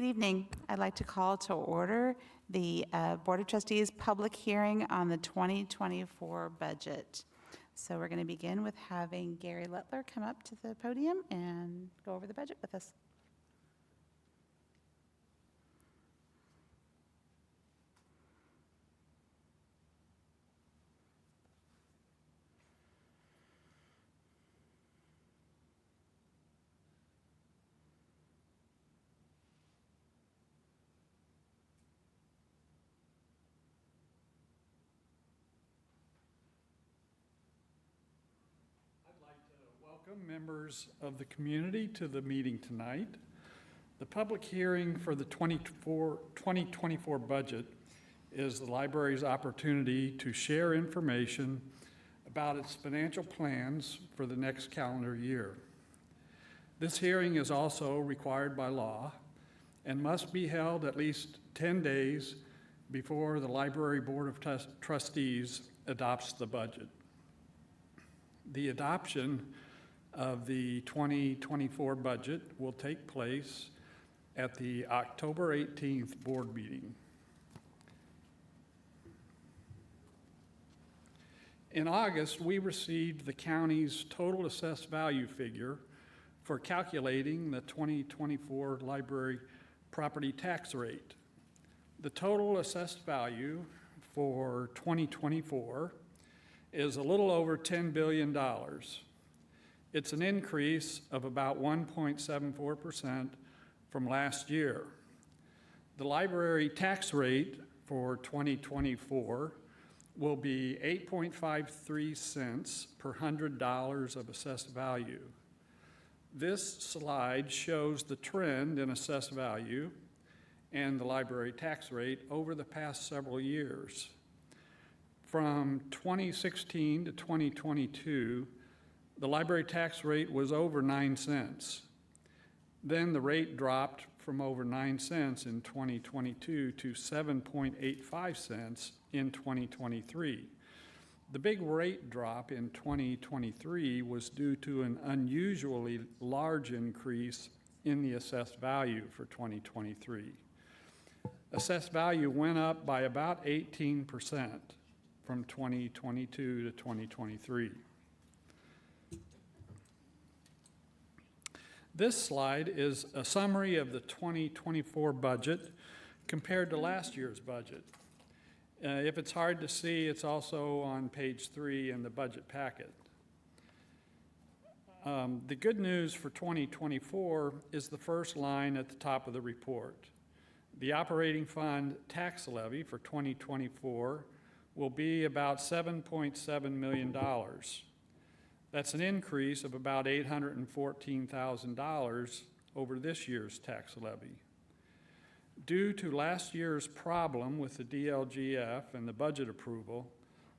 Good evening. I'd like to call to order the Board of Trustees public hearing on the 2024 budget. So we're going to begin with having Gary Lettler come up to the podium and go over the budget with us. Welcome members of the community to the meeting tonight. The public hearing for the 2024 budget is the library's opportunity to share information about its financial plans for the next calendar year. This hearing is also required by law and must be held at least 10 days before the Library Board of Trustees adopts the budget. The adoption of the 2024 budget will take place at the October 18th board meeting. In August, we received the county's total assessed value figure for calculating the 2024 library property tax rate. The total assessed value for 2024 is a little over $10 billion. It's an increase of about 1.74% from last year. The library tax rate for 2024 will be 8.53 cents per $100 of assessed value. This slide shows the trend in assessed value and the library tax rate over the past several years. From 2016 to 2022, the library tax rate was over 9 cents. Then the rate dropped from over 9 cents in 2022 to 7.85 cents in 2023. The big rate drop in 2023 was due to an unusually large increase in the assessed value for 2023. Assessed value went up by about 18% from 2022 to 2023. This slide is a summary of the 2024 budget compared to last year's budget. If it's hard to see, it's also on page 3 in the budget packet. The good news for 2024 is the first line at the top of the report. The operating fund tax levy for 2024 will be about $7.7 million. That's an increase of about $814,000 over this year's tax levy. Due to last year's problem with the DLGF and the budget approval,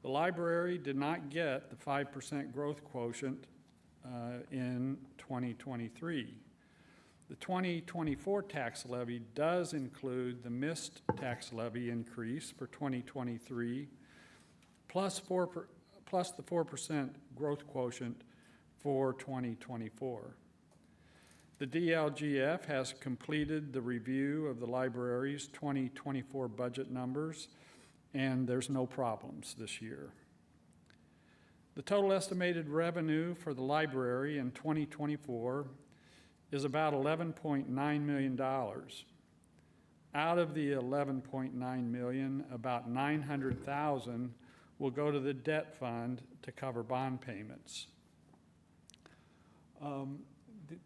the library did not get the 5% growth quotient in 2023. The 2024 tax levy does include the missed tax levy increase for 2023, plus the 4% growth quotient for 2024. The DLGF has completed the review of the library's 2024 budget numbers, and there's no problems this year. The total estimated revenue for the library in 2024 is about $11.9 million. Out of the $11.9 million, about $900,000 will go to the debt fund to cover bond payments.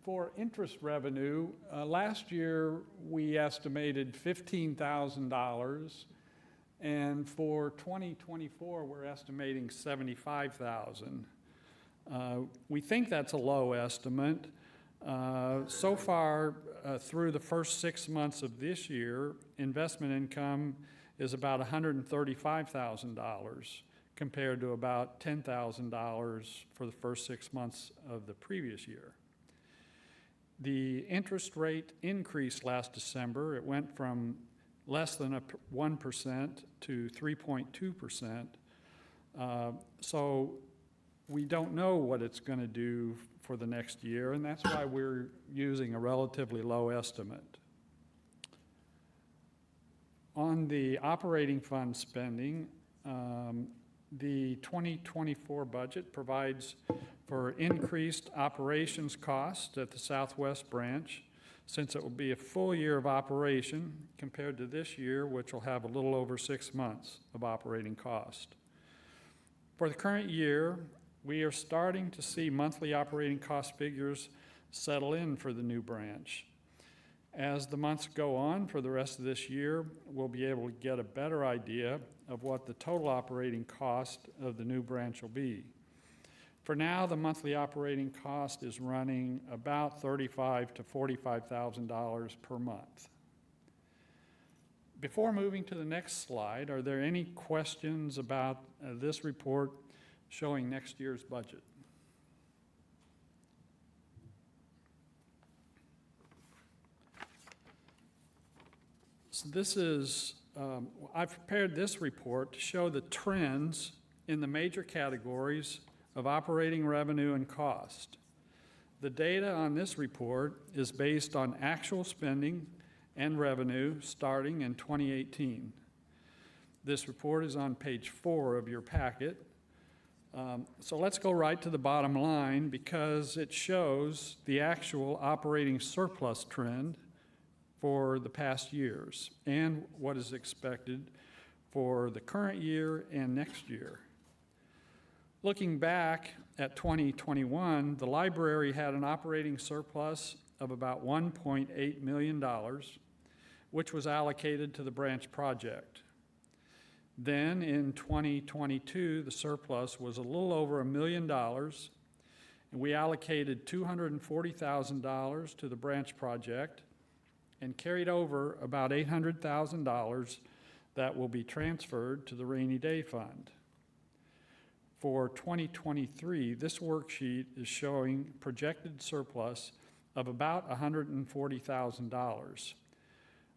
For interest revenue, last year we estimated $15,000, and for 2024 we're estimating $75,000. We think that's a low estimate. So far, through the first 6 months of this year, investment income is about $135,000 compared to about $10,000 for the first 6 months of the previous year. The interest rate increased last December. It went from less than 1% to 3.2%. So we don't know what it's going to do for the next year, and that's why we're using a relatively low estimate. On the operating fund spending, the 2024 budget provides for increased operations cost at the Southwest branch, since it will be a full year of operation compared to this year, which will have a little over 6 months of operating cost. For the current year, we are starting to see monthly operating cost figures settle in for the new branch. As the months go on for the rest of this year, we'll be able to get a better idea of what the total operating cost of the new branch will be. For now, the monthly operating cost is running about $35,000 to $45,000 per month. Before moving to the next slide, are there any questions about this report showing next year's budget? So this is, I've prepared this report to show the trends in the major categories of operating revenue and cost. The data on this report is based on actual spending and revenue starting in 2018. This report is on page 4 of your packet. So let's go right to the bottom line because it shows the actual operating surplus trend for the past years and what is expected for the current year and next year. Looking back at 2021, the library had an operating surplus of about $1.8 million, which was allocated to the branch project. Then in 2022, the surplus was a little over $1 million, and we allocated $240,000 to the branch project and carried over about $800,000 that will be transferred to the rainy day fund. For 2023, this worksheet is showing projected surplus of about $140,000.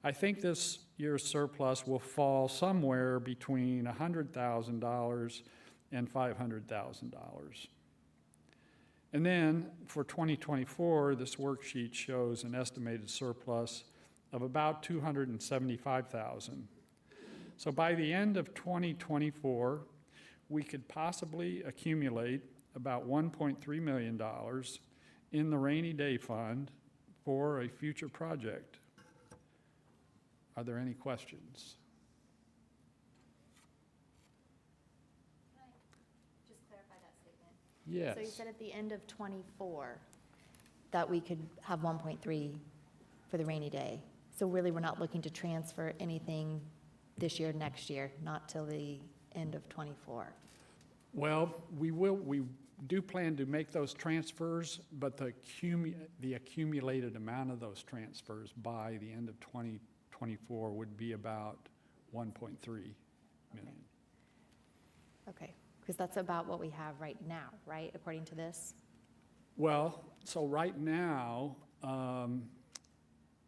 I think this year's surplus will fall somewhere between $100,000 and $500,000. And then for 2024, this worksheet shows an estimated surplus of about $275,000. So by the end of 2024, we could possibly accumulate about $1.3 million in the rainy day fund for a future project. Are there any questions? Can I just clarify that statement? Yes. So you said at the end of '24 that we could have 1.3 for the rainy day. So really, we're not looking to transfer anything this year, next year, not till the end of '24. Well, we do plan to make those transfers, but the accumulated amount of those transfers by the end of 2024 would be about 1.3 million. Okay, because that's about what we have right now, right, according to this? Well, so right now,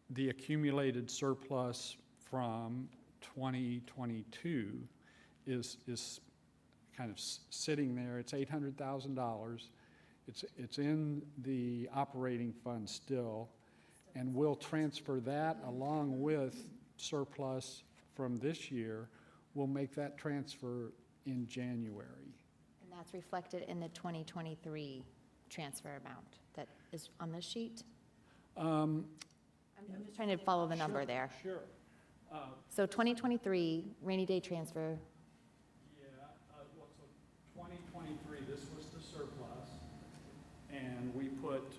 the accumulated surplus from 2022 is kind of sitting there. It's $800,000. It's in the operating fund still, and we'll transfer that along with surplus from this year. We'll make that transfer in January. And that's reflected in the 2023 transfer amount that is on this sheet? I'm just trying to follow the number there. Sure. So 2023 rainy day transfer, Well, so 2023, this was the surplus, and we put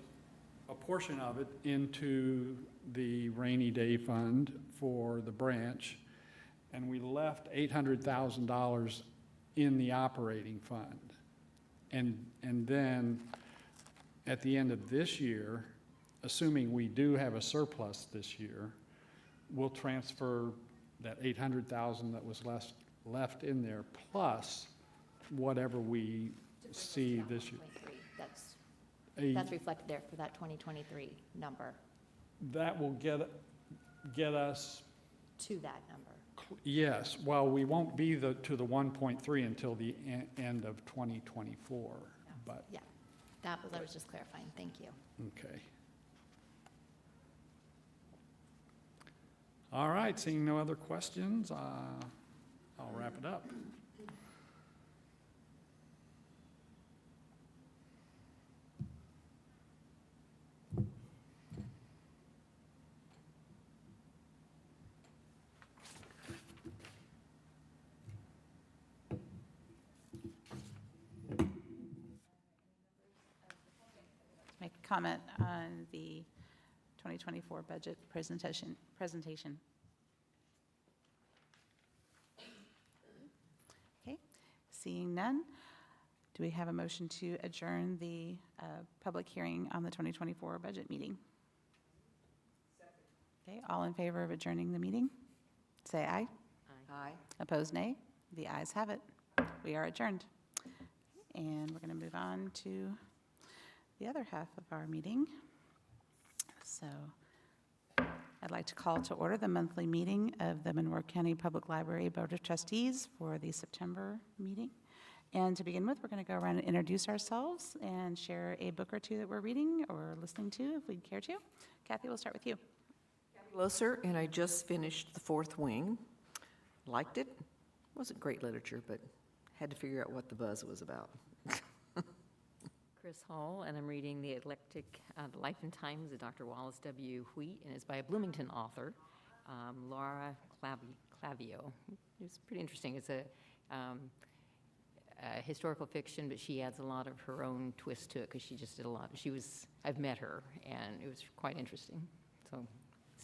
a portion of it into the rainy day fund for the branch, and we left $800,000 in the operating fund. And then at the end of this year, assuming we do have a surplus this year, we'll transfer that $800,000 that was left in there, plus whatever we see this year. that's reflected there for that 2023 number, That will get us, to that number. yes, well, we won't be to the 1.3 until the end of 2024, but, Yeah, that was, I was just clarifying, thank you. okay. All right, seeing no other questions, I'll wrap it up. Make a comment on the 2024 budget presentation. Okay, seeing none, do we have a motion to adjourn the public hearing on the 2024 budget meeting? Okay, all in favor of adjourning the meeting? Say aye. Aye. Opposed, nay? The ayes have it. We are adjourned. And we're going to move on to the other half of our meeting. So I'd like to call to order the monthly meeting of the Monroe County Public Library Board of Trustees for the September meeting. And to begin with, we're going to go around and introduce ourselves and share a book or two that we're reading or listening to, if we'd care to. Kathy, we'll start with you. Closer, and I just finished The Fourth Wing. Liked it. Wasn't great literature, but had to figure out what the buzz was about. Chris Hall, and I'm reading The Eclectic Life and Times of Dr. Wallace W. Wheat, and it's by a Bloomington author, Laura Clavio. It's pretty interesting. It's a historical fiction, but she adds a lot of her own twist to it because she just did a lot. I've met her, and it was quite interesting. So,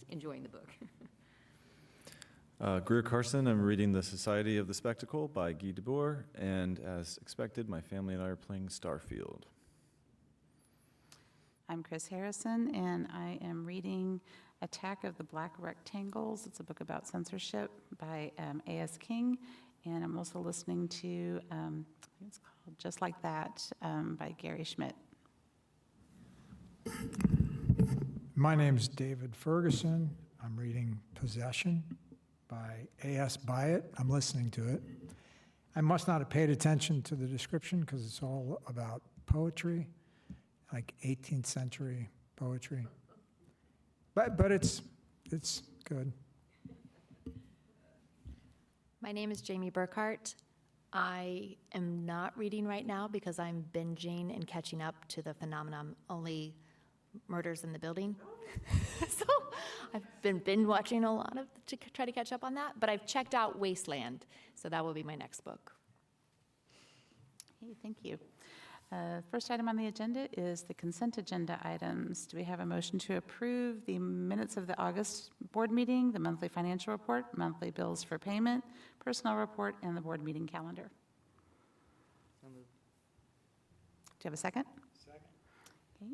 enjoying the book. Greer Carson, I'm reading The Society of the Spectacle by Guy Debord, and as expected, my family and I are playing Starfield. I'm Chris Harrison, and I am reading Attack of the Black Rectangles. It's a book about censorship by A.S. King, and I'm also listening to, I think it's called Just Like That by Gary Schmidt. My name's David Ferguson. I'm reading Possession by A.S. Byatt. I'm listening to it. I must not have paid attention to the description because it's all about poetry, like 18th century poetry. But it's good. My name is Jamie Burkhart. I am not reading right now because I'm binging and catching up to the phenomenon Only Murders in the Building. So I've been binge watching a lot to try to catch up on that, but I've checked out Wasteland, so that will be my next book. Okay, thank you. First item on the agenda is the consent agenda items. Do we have a motion to approve the minutes of the August board meeting, the monthly financial report, monthly bills for payment, personnel report, and the board meeting calendar? So moved. Do you have a second? Second. Okay.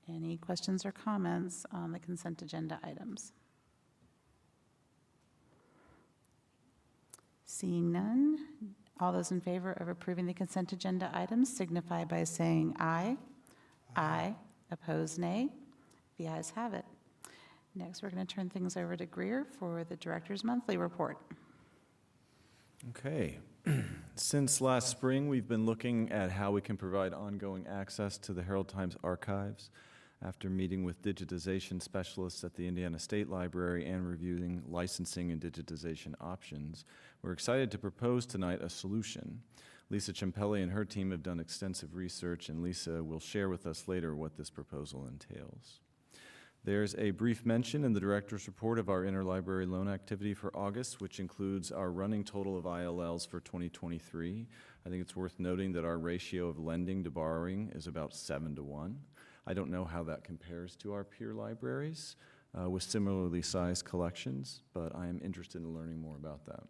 Any questions or comments on the consent agenda items? Seeing none, all those in favor of approving the consent agenda items signify by saying aye. Aye. Opposed, nay. The ayes have it. Next, we're going to turn things over to Greer for the director's monthly report. Okay. Since last spring, we've been looking at how we can provide ongoing access to the Herald Times archives. After meeting with digitization specialists at the Indiana State Library and reviewing licensing and digitization options, we're excited to propose tonight a solution. Lisa Ciampelli and her team have done extensive research, and Lisa will share with us later what this proposal entails. There's a brief mention in the director's report of our interlibrary loan activity for August, which includes our running total of ILLs for 2023. I think it's worth noting that our ratio of lending to borrowing is about 7-to-1. I don't know how that compares to our peer libraries with similarly sized collections, but I am interested in learning more about them.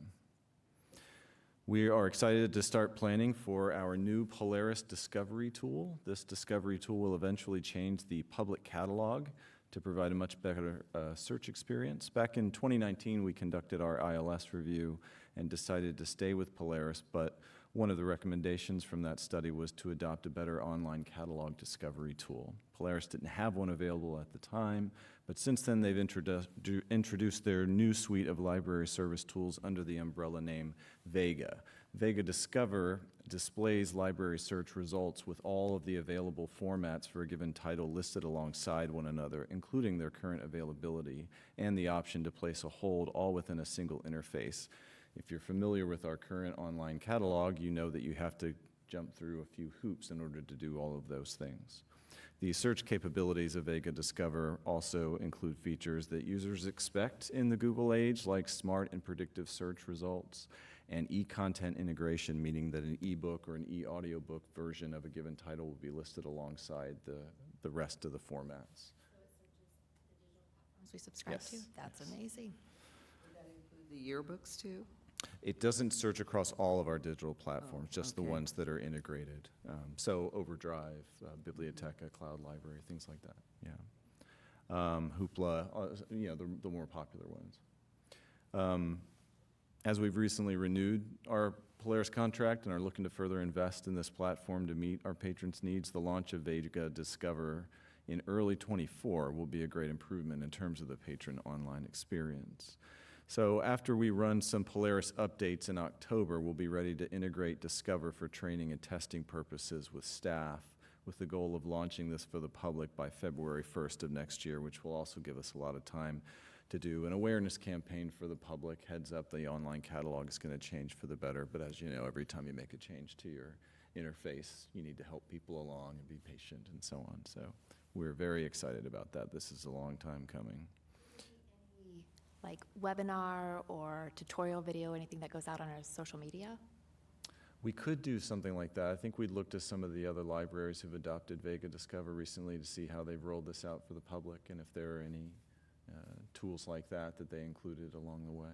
We are excited to start planning for our new Polaris Discovery tool. This discovery tool will eventually change the public catalog to provide a much better search experience. Back in 2019, we conducted our ILS review and decided to stay with Polaris, but one of the recommendations from that study was to adopt a better online catalog discovery tool. Polaris didn't have one available at the time, but since then they've introduced their new suite of library service tools under the umbrella name Vega. Vega Discover displays library search results with all of the available formats for a given title listed alongside one another, including their current availability and the option to place a hold, all within a single interface. If you're familiar with our current online catalog, you know that you have to jump through a few hoops in order to do all of those things. The search capabilities of Vega Discover also include features that users expect in the Google age, like smart and predictive search results, and e-content integration, meaning that an e-book or an e-audiobook version of a given title will be listed alongside the rest of the formats. We subscribe to? Yes. That's amazing. The yearbooks too? It doesn't search across all of our digital platforms, just the okay. ones that are integrated. So Overdrive, Biblioteca, Cloud Library, things like that, yeah. Hoopla, the more popular ones. As we've recently renewed our Polaris contract and are looking to further invest in this platform to meet our patrons' needs, the launch of Vega Discover in early '24 will be a great improvement in terms of the patron online experience. So after we run some Polaris updates in October, we'll be ready to integrate Discover for training and testing purposes with staff, with the goal of launching this for the public by February 1st of next year, which will also give us a lot of time to do an awareness campaign for the public. Heads up, the online catalog is going to change for the better, but as you know, every time you make a change to your interface, you need to help people along and be patient and so on. So we're very excited about that. This is a long time coming. Like webinar or tutorial video, anything that goes out on our social media? We could do something like that. I think we'd look to some of the other libraries who've adopted Vega Discover recently to see how they've rolled this out for the public and if there are any tools like that that they included along the way.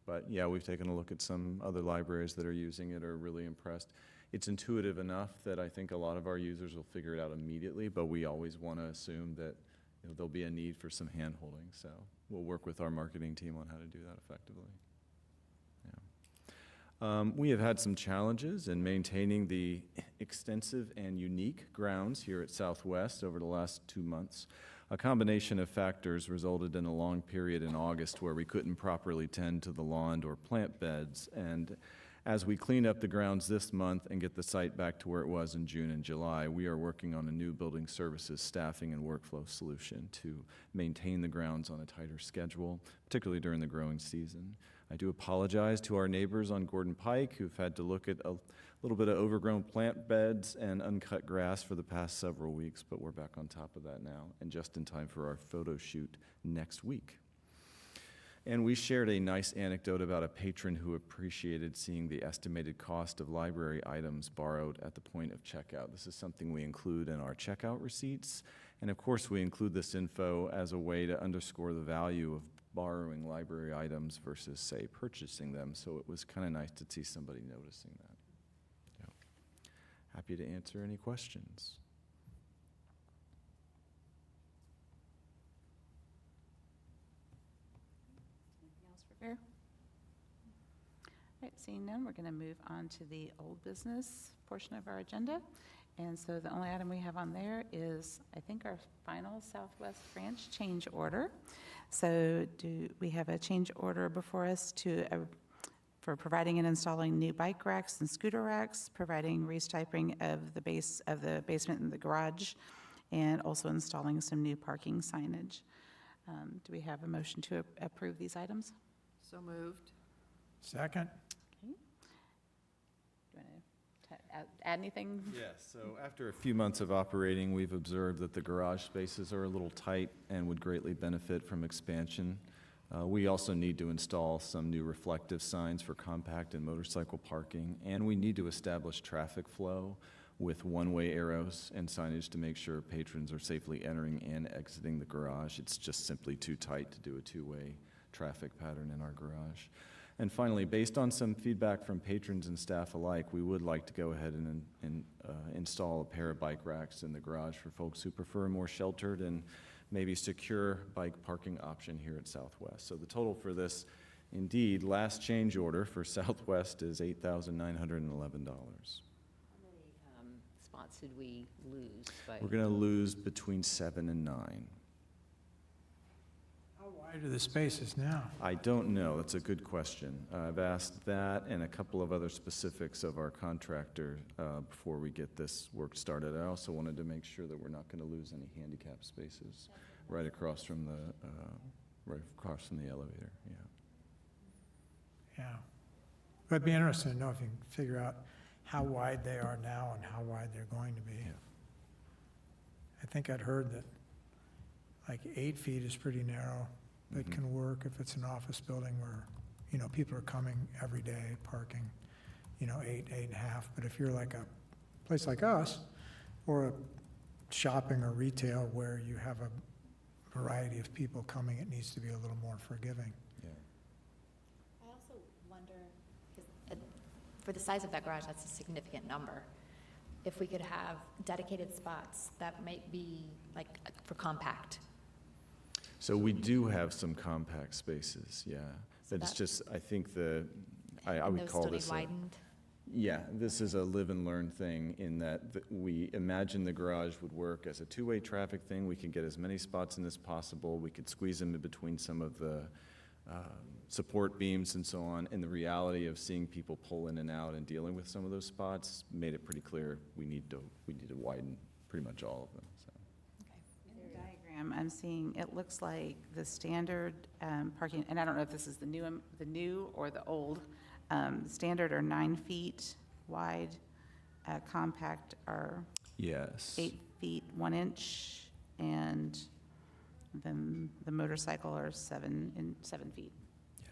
But yeah, we've taken a look at some other libraries that are using it, are really impressed. It's intuitive enough that I think a lot of our users will figure it out immediately, but we always want to assume that there'll be a need for some hand-holding. So we'll work with our marketing team on how to do that effectively. Yeah. We have had some challenges in maintaining the extensive and unique grounds here at Southwest over the last 2 months. A combination of factors resulted in a long period in August where we couldn't properly tend to the lawn or plant beds. And as we clean up the grounds this month and get the site back to where it was in June and July, we are working on a new building services staffing and workflow solution to maintain the grounds on a tighter schedule, particularly during the growing season. I do apologize to our neighbors on Gordon Pike who've had to look at a little bit of overgrown plant beds and uncut grass for the past several weeks, but we're back on top of that now and just in time for our photo shoot next week. And we shared a nice anecdote about a patron who appreciated seeing the estimated cost of library items borrowed at the point of checkout. This is something we include in our checkout receipts. And of course, we include this info as a way to underscore the value of borrowing library items versus, say, purchasing them. So it was kind of nice to see somebody noticing that. Yeah. Happy to answer any questions. All right, seeing none, we're going to move on to the old business portion of our agenda. And so the only item we have on there is, I think, our final Southwest branch change order. So we have a change order before us for providing and installing new bike racks and scooter racks, providing restriping of the basement and the garage, and also installing some new parking signage. Do we have a motion to approve these items? So moved. Second? Okay. Do you want to add anything? Yes, so after a few months of operating, we've observed that the garage spaces are a little tight and would greatly benefit from expansion. We also need to install some new reflective signs for compact and motorcycle parking, and we need to establish traffic flow with one-way arrows and signage to make sure patrons are safely entering and exiting the garage. It's just simply too tight to do a two-way traffic pattern in our garage. And finally, based on some feedback from patrons and staff alike, we would like to go ahead and install a pair of bike racks in the garage for folks who prefer a more sheltered and maybe secure bike parking option here at Southwest. So the total for this, indeed, last change order for Southwest is $8,911. Spots did we lose? We're going to lose between 7 and 9. How wide are the spaces now? I don't know. That's a good question. I've asked that and a couple of other specifics of our contractor before we get this work started. I also wanted to make sure that we're not going to lose any handicap spaces right across from the elevator. Yeah. Yeah. But it'd be interesting to know if you can figure out how wide they are now and how wide they're going to be. Yeah. I think I'd heard that like 8 feet is pretty narrow. That can work if it's an office building where, you know, people are coming every day, parking, you know, 8, 8.5. But if you're like a place like us, or a shopping or retail where you have a variety of people coming, it needs to be a little more forgiving. Yeah. I also wonder, 'cause for the size of that garage, that's a significant number. If we could have dedicated spots that might be like for compact. So we do have some compact spaces, yeah. But it's that- just, I think I and would those call still need this widened. yeah, this is a live and learn thing in that we imagine the garage would work as a two-way traffic thing. We could get as many spots in as possible. We could squeeze them in between some of the support beams and so on. And the reality of seeing people pull in and out and dealing with some of those spots made it pretty clear we need to widen pretty much all of them. So. In the diagram, I'm seeing, it looks like the standard parking, and I don't know if this is the new or the old, standard are 9 feet wide, compact are Yes. 8 feet 1 inch, and then the motorcycle are 7 feet.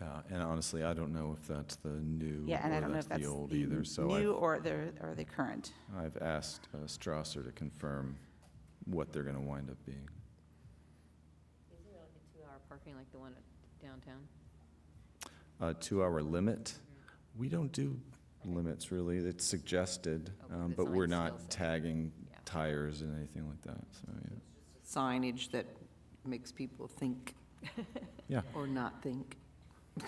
Yeah, and honestly, I don't know if that's the new Yeah, and I or don't know that's if that's the old the either. So new or the current. I've asked Strasser to confirm what they're going to wind up being. Is there like a 2-hour parking like the one at downtown? 2-hour limit. We don't do limits really. It's suggested, Oh, but the but we're sign not still says- tagging Yeah. tires and anything like that. So yeah. Signage that makes people think Yeah. or not think. Do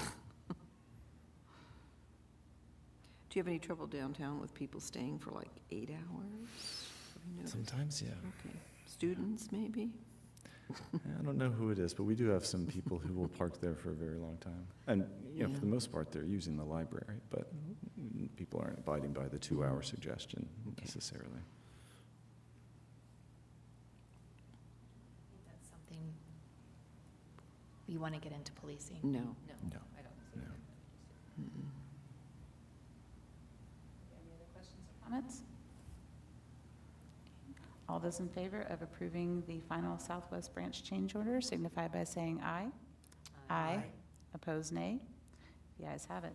you have any trouble downtown with people staying for like 8 hours? Have you noticed? Sometimes, yeah. Okay. Students, maybe? I don't know who it is, but we do have some people who will park there for a very long time. And, you know, Yeah. for the most part, they're using the library, but people aren't abiding by the 2-hour suggestion necessarily. That's something you want to get into policing. No. No, No. I don't see No. that. Mm-mm. Any other questions or comments? All those in favor of approving the final Southwest Branch change order signify by saying aye. Aye. Opposed, nay. The ayes have it.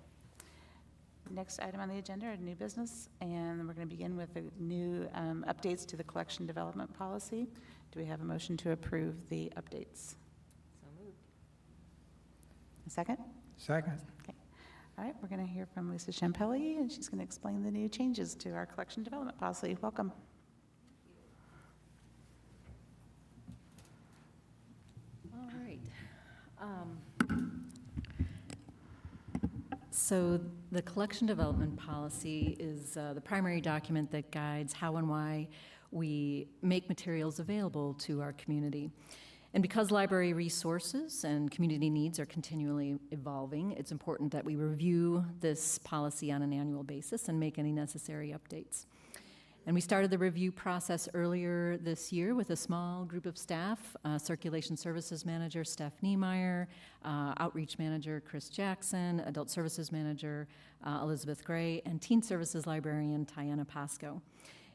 Next item on the agenda are new business, and we're going to begin with the new updates to the collection development policy. Do we have a motion to approve the updates? So moved. A second? Second. All right, we're going to hear from Lisa Champelli, and she's going to explain the new changes to our collection development policy. Welcome. All right. So the collection development policy is the primary document that guides how and why we make materials available to our community. And because library resources and community needs are continually evolving, it's important that we review this policy on an annual basis and make any necessary updates. And we started the review process earlier this year with a small group of staff, Circulation Services Manager Steph Niemeyer, Outreach Manager Chris Jackson, Adult Services Manager Elizabeth Gray, and Teen Services Librarian Tiana Pasco.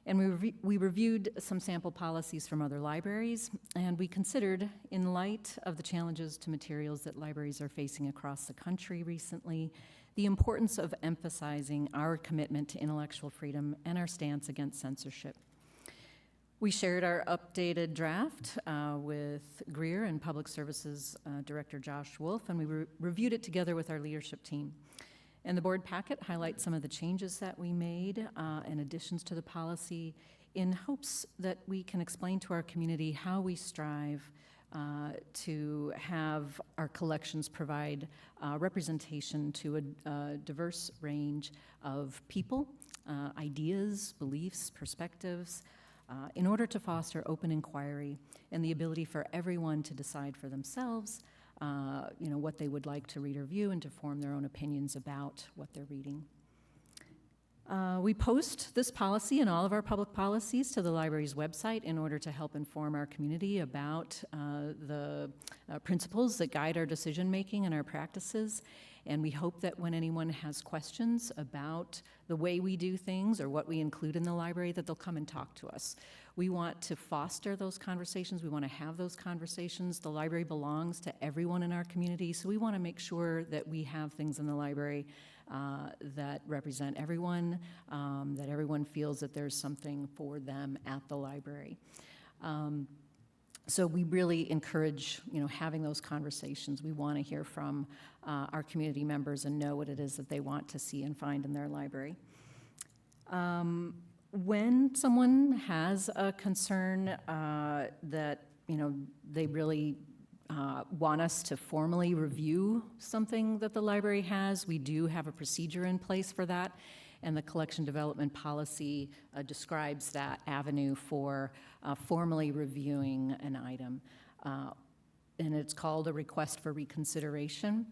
And we reviewed some sample policies from other libraries, and we considered, in light of the challenges to materials that libraries are facing across the country recently, the importance of emphasizing our commitment to intellectual freedom and our stance against censorship. We shared our updated draft with Greer and Public Services Director Josh Wolf, and we reviewed it together with our leadership team. And the board packet highlights some of the changes that we made and additions to the policy in hopes that we can explain to our community how we strive to have our collections provide representation to a diverse range of people, ideas, beliefs, perspectives, in order to foster open inquiry and the ability for everyone to decide for themselves what they would like to read or view and to form their own opinions about what they're reading. We post this policy and all of our public policies to the library's website in order to help inform our community about the principles that guide our decision-making and our practices. And we hope that when anyone has questions about the way we do things or what we include in the library, that they'll come and talk to us. We want to foster those conversations. We want to have those conversations. The library belongs to everyone in our community, so we want to make sure that we have things in the library that represent everyone, that everyone feels that there's something for them at the library. So we really encourage, having those conversations. We want to hear from our community members and know what it is that they want to see and find in their library. When someone has a concern that, they really want us to formally review something that the library has, we do have a procedure in place for that, and the collection development policy describes that avenue for formally reviewing an item. And it's called a request for reconsideration.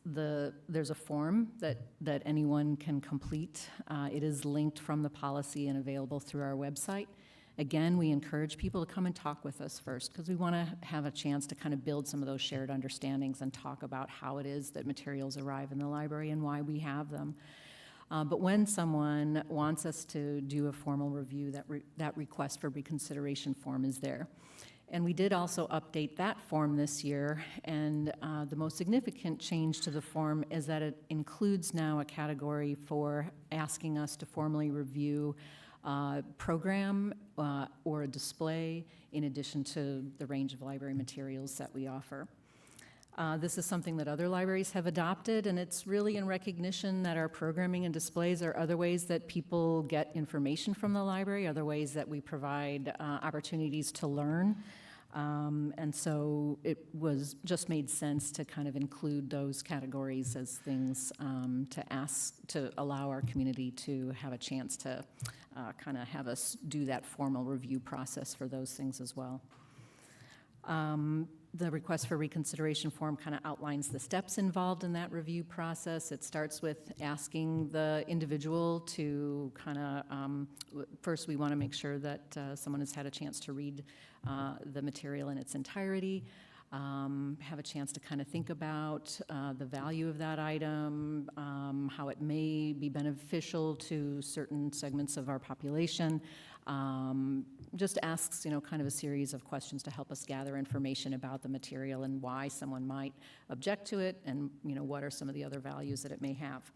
There's a form that anyone can complete. It is linked from the policy and available through our website. Again, we encourage people to come and talk with us first because we want to have a chance to kind of build some of those shared understandings and talk about how it is that materials arrive in the library and why we have them. But when someone wants us to do a formal review, that request for reconsideration form is there. And we did also update that form this year, and the most significant change to the form is that it includes now a category for asking us to formally review program or a display in addition to the range of library materials that we offer. This is something that other libraries have adopted, and it's really in recognition that our programming and displays are other ways that people get information from the library, other ways that we provide opportunities to learn. And so it was just made sense to kind of include those categories as things to allow our community to have a chance to kind of have us do that formal review process for those things as well. The request for reconsideration form kind of outlines the steps involved in that review process. It starts with asking the individual to kind of, first we want to make sure that someone has had a chance to read the material in its entirety, have a chance to kind of think about the value of that item, how it may be beneficial to certain segments of our population. Just asks, kind of a series of questions to help us gather information about the material and why someone might object to it, and what are some of the other values that it may have.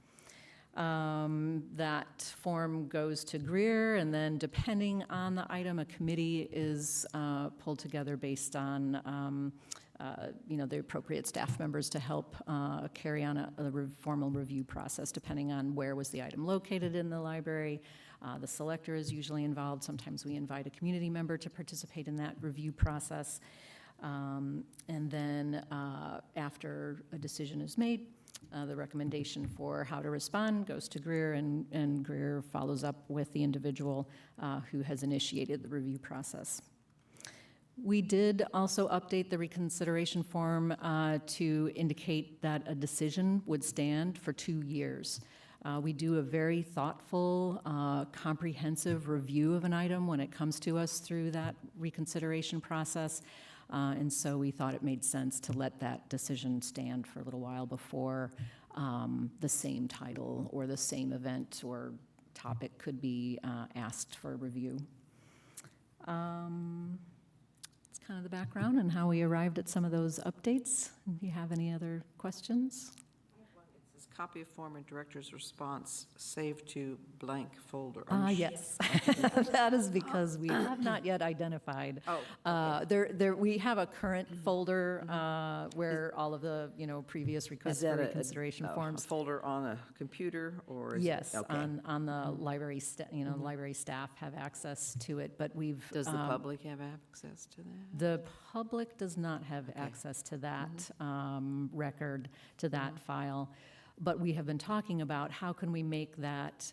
That form goes to Greer, and then depending on the item, a committee is pulled together based on the appropriate staff members to help carry on a formal review process, depending on where was the item located in the library. The selector is usually involved. Sometimes we invite a community member to participate in that review process. And then after a decision is made, the recommendation for how to respond goes to Greer, and Greer follows up with the individual who has initiated the review process. We did also update the reconsideration form to indicate that a decision would stand for 2 years. We do a very thoughtful, comprehensive review of an item when it comes to us through that reconsideration process. And so we thought it made sense to let that decision stand for a little while before the same title or the same event or topic could be asked for review. It's kind of the background and how we arrived at some of those updates. If you have any other questions? It says copy of form and director's response saved to blank folder. Yes. That is because we have not yet identified. We have a current folder where all of the previous requests for reconsideration forms. A folder on a computer, or is Yes, it? Okay. on the library, library staff have access to it, but we've. Does the public have access to that? The public does not have access to that record, to that file. But we have been talking about how can we make that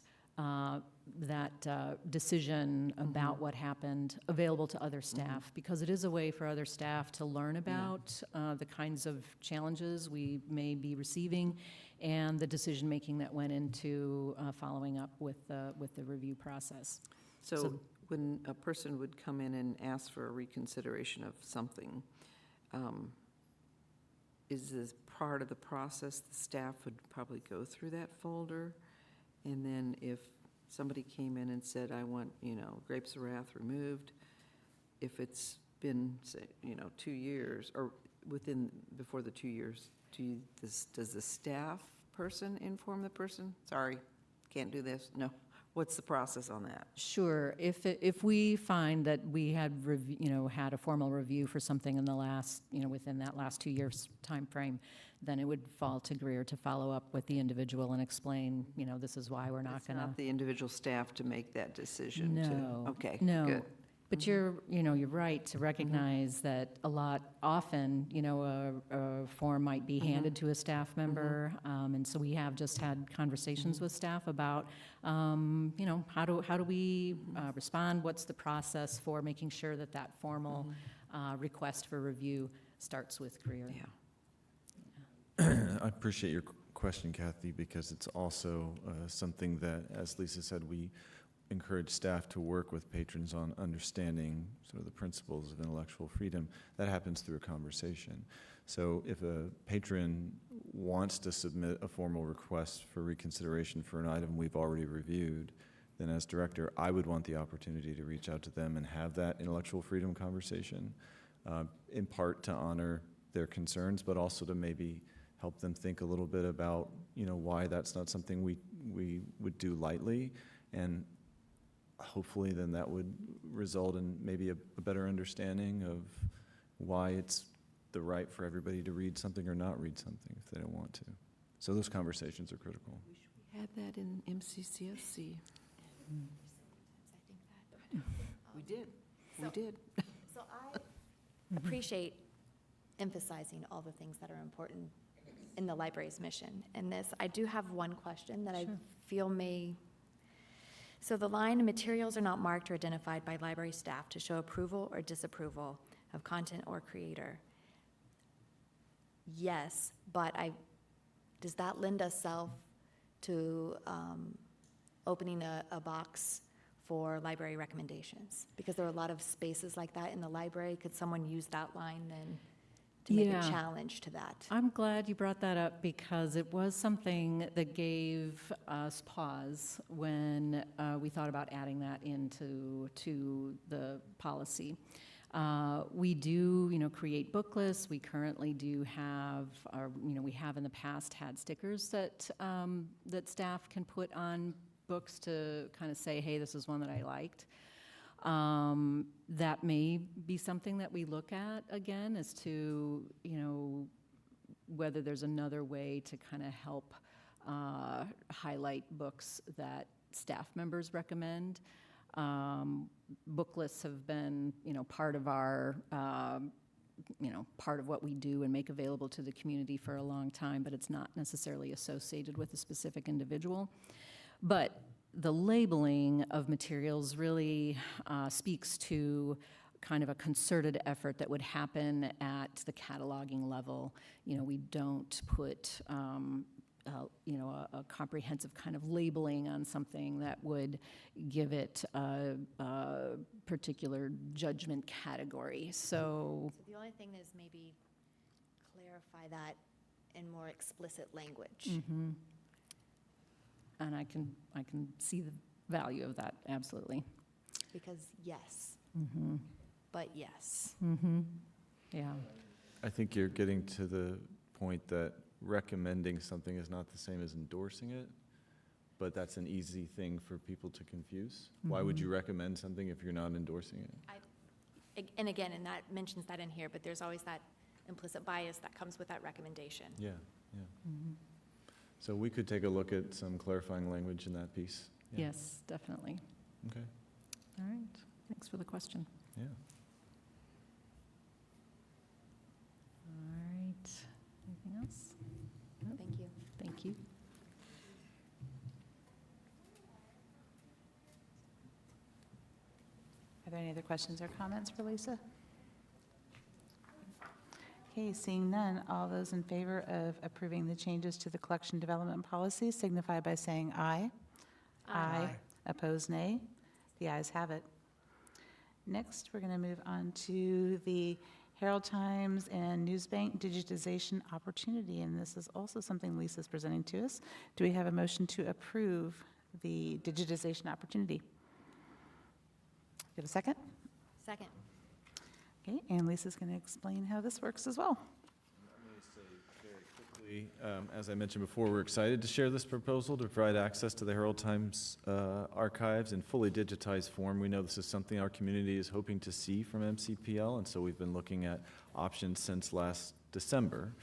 decision about what happened available to other staff, because it is a way for other staff to learn about the kinds of challenges we may be receiving and the decision-making that went into following up with the review process. So when a person would come in and ask for a reconsideration of something, is this part of the process the staff would probably go through that folder? And then if somebody came in and said, I want, grapes of wrath removed, if it's been, say, 2 years, or before the 2 years, does the staff person inform the person? Sorry, can't do this? No. What's the process on that? Sure. If we find that we had had a formal review for something in the last, within that last 2 years time frame, then it would fall to Greer to follow up with the individual and explain, this is why we're not It's going to. not the individual staff to make that decision? No. Okay, no. good. But you're right to recognize that often, a form might be handed to a staff member, and so we have just had conversations with staff about, how do we respond? What's the process for making sure that formal request for review starts with Greer? Yeah. I appreciate your question, Kathy, because it's also something that, as Lisa said, we encourage staff to work with patrons on understanding sort of the principles of intellectual freedom. That happens through a conversation. So if a patron wants to submit a formal request for reconsideration for an item we've already reviewed, then as director, I would want the opportunity to reach out to them and have that intellectual freedom conversation, in part to honor their concerns, but also to maybe help them think a little bit about, why that's not something we would do lightly, and hopefully then that would result in maybe a better understanding of why it's the right for everybody to read something or not read something if they don't want to. So those conversations are critical. We had that in MCCSC. We did. We did. So I appreciate emphasizing all the things that are important in the library's mission. And I do have one question that I feel may. So the line, materials are not marked or identified by library staff to show approval or disapproval of content or creator. Yes, but does that lend itself to opening a box for library recommendations? Because there are a lot of spaces like that in the library. Could someone use that line then to make a challenge to that? I'm glad you brought that up, because it was something that gave us pause when we thought about adding that into the policy. We do, create book lists. We currently do have, we have in the past had stickers that staff can put on books to kind of say, hey, this is one that I liked. That may be something that we look at again as to, whether there's another way to kind of help highlight books that staff members recommend. Book lists have been, part of our, part of what we do and make available to the community for a long time, but it's not necessarily associated with a specific individual. But the labeling of materials really speaks to kind of a concerted effort that would happen at the cataloging level. We don't put a comprehensive kind of labeling on something that would give it a particular judgment category. So the only thing is maybe clarify that in more explicit language. Mm-hmm. And I can see the value of that, absolutely. Because yes, Mm-hmm. but yes. Mm-hmm. Yeah. I think you're getting to the point that recommending something is not the same as endorsing it, but that's an easy thing for people to confuse. Why would you recommend something if you're not endorsing it? And again, and that mentions that in here, but there's always that implicit bias that comes with that recommendation. Yeah, yeah. Mm-hmm. So we could take a look at some clarifying language in that piece. Yeah. Yes, definitely. Okay. All right. Thanks for the question. Yeah. All right. Anything else? No? Thank you. Thank you. other questions or comments for Lisa? Okay, seeing none, all those in favor of approving the changes to the collection development policy signify by saying aye. Aye. Opposed, nay. The ayes have it. Next, we're going to move on to the Herald Times and Newsbank digitization opportunity, and this is also something Lisa's presenting to us. Do we have a motion to approve the digitization opportunity? Do you have a second? Second. Okay, and Lisa's going to explain how this works as well. Let me say very quickly, as I mentioned before, we're excited to share this proposal to provide access to the Herald Times archives in fully digitized form. We know this is something our community is hoping to see from MCPL, and so we've been looking at options since last December.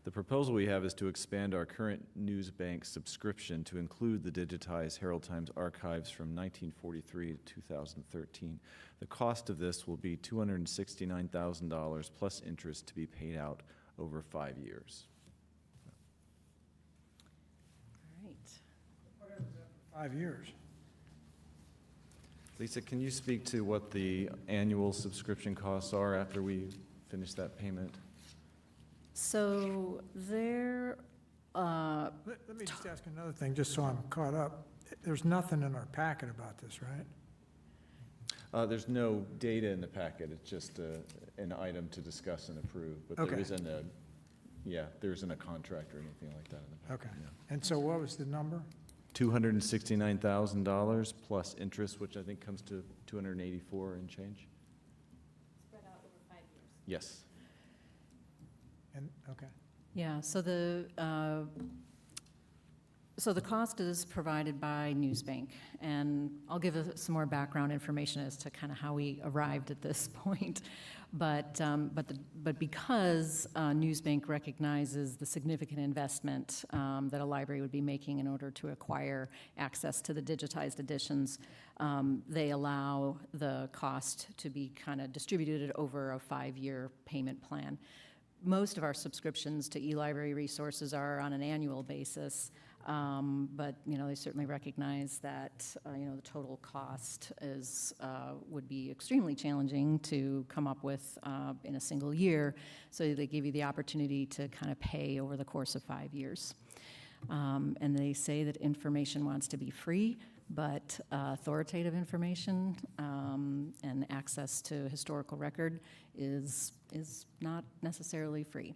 The proposal we have is to expand our current Newsbank subscription to include the digitized Herald Times archives from 1943 to 2013. The cost of this will be $269,000 plus interest to be paid out over 5 years. All right. 5 years. Lisa, can you speak to what the annual subscription costs are after we finish that payment? So there, Let me just ask another thing, just so I'm caught up. There's nothing in our packet about this, right? There's no data in the packet. It's just an item to discuss and approve. But there Okay. isn't there isn't a contract or anything like that in the packet. Okay. no. And so what was the number? $269,000 plus interest, which I think comes to $284 and change. Spread out over 5 years. Yes. And, okay. yeah, so the cost is provided by Newsbank, and I'll give some more background information as to kind of how we arrived at this point. But because Newsbank recognizes the significant investment that a library would be making in order to acquire access to the digitized editions, they allow the cost to be kind of distributed over a 5-year payment plan. Most of our subscriptions to eLibrary resources are on an annual basis, but they certainly recognize that the total cost would be extremely challenging to come up with in a single year. So they give you the opportunity to kind of pay over the course of 5 years. And they say that information wants to be free, but authoritative information and access to historical record is not necessarily free.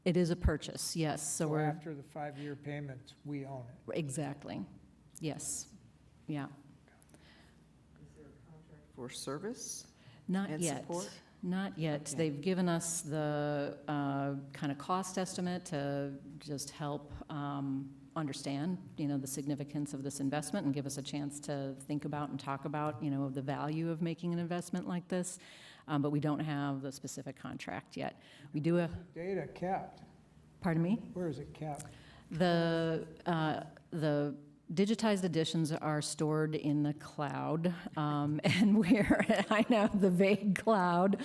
It is a purchase, yes. So after the 5-year payment, we own it. Exactly, yes, yeah. For service? Not And yet. support? Not yet. Okay. They've given us the kind of cost estimate to just help understand, the significance of this investment and give us a chance to think about and talk about, the value of making an investment like this. But we don't have the specific contract yet. We do have, Data kept. pardon me? Where is it kept? The digitized editions are stored in the cloud, and I know the vague cloud,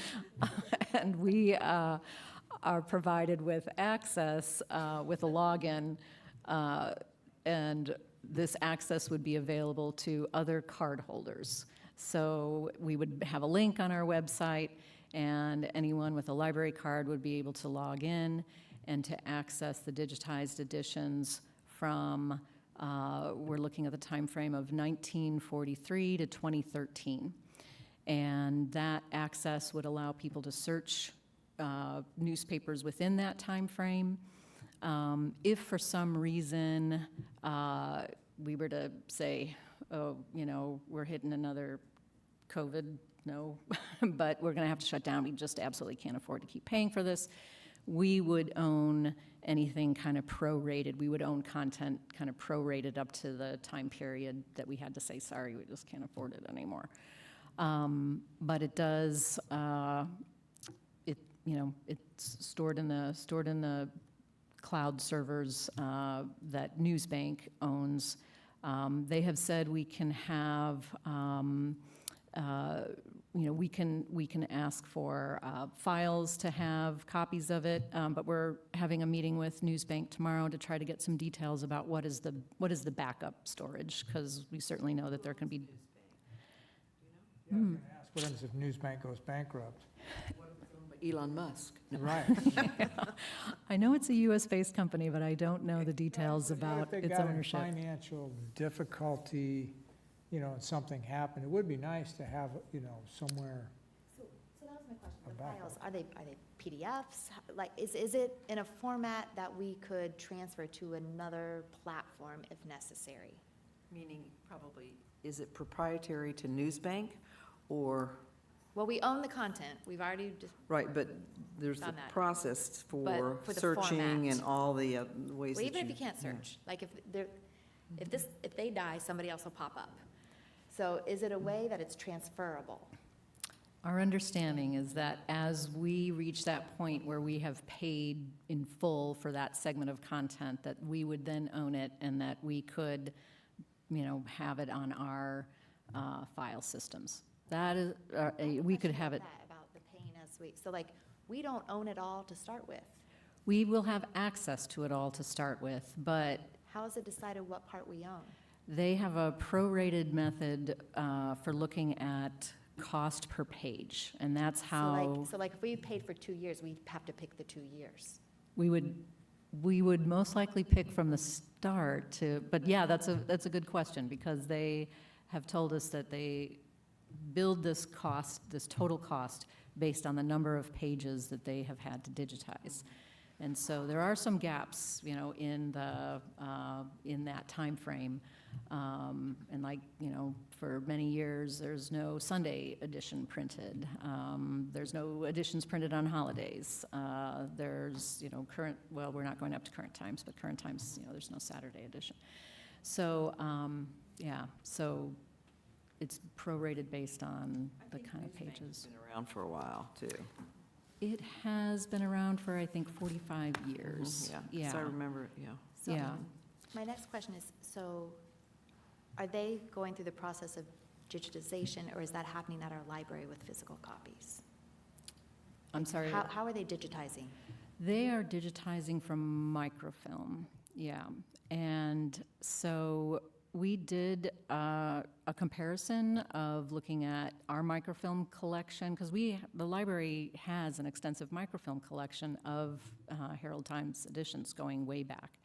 and we are provided with access with a login, and this access would be available to other cardholders. So we would have a link on our website, and anyone with a library card would be able to log in and to access the digitized editions from, we're looking at the time frame of 1943 to 2013. And that access would allow people to search newspapers within that time frame. If for some reason we were to say, oh, we're hitting another COVID, no, but we're going to have to shut down. We just absolutely can't afford to keep paying for this. We would own anything kind of prorated. We would own content kind of prorated up to the time period that we had to say, sorry, we just can't afford it anymore. But it does, it's stored in the cloud servers that Newsbank owns. They have said we can have, we can ask for files to have copies of it, but we're having a meeting with Newsbank tomorrow to try to get some details about what is the backup storage, because we certainly know that there can be. What happens if Newsbank goes bankrupt? Elon Musk. No. Right. I know it's a US-based company, but I don't know the details about If its they got in ownership. financial difficulty, and something happened, it would be nice to have, somewhere. So that was my question. The A backup. files, are they PDFs? Like, is it in a format that we could transfer to another platform if necessary? Meaning, probably, is it proprietary to Newsbank, or, Well, we own the content. We've already just, right, but there's the Done that. process for for the searching format. and all the ways that well, you. even if you can't search, like if they die, somebody else will pop up. So is it a way that it's transferable? Our understanding is that as we reach that point where we have paid in full for that segment of content, that we would then own it and that we could, have it on our file systems. That is, we could have it. About the paying as we, so like, we don't own it all to start with. We will have access to it all to start with, but How is it decided what part we own? they have a prorated method for looking at cost per page, and that's how So like if we paid for 2 years, we'd have to pick the 2 years. we would most likely pick from the start to, but yeah, that's a good question, because they have told us that they build this total cost based on the number of pages that they have had to digitize. And so there are some gaps, in that time frame. And like, for many years, there's no Sunday edition printed. There's no editions printed on holidays. There's, well, we're not going up to current times, but current times, there's no Saturday edition. So, so it's prorated based on the kind of pages. Been around for a while, too. It has been around for, I think, 45 years. Yeah, so I remember, yeah. So Yeah. My next question is, so are they going through the process of digitization, or is that happening at our library with physical copies? I'm sorry. How are they digitizing? They are digitizing from microfilm, yeah. And so we did a comparison of looking at our microfilm collection, because the library has an extensive microfilm collection of Herald Times editions going way back.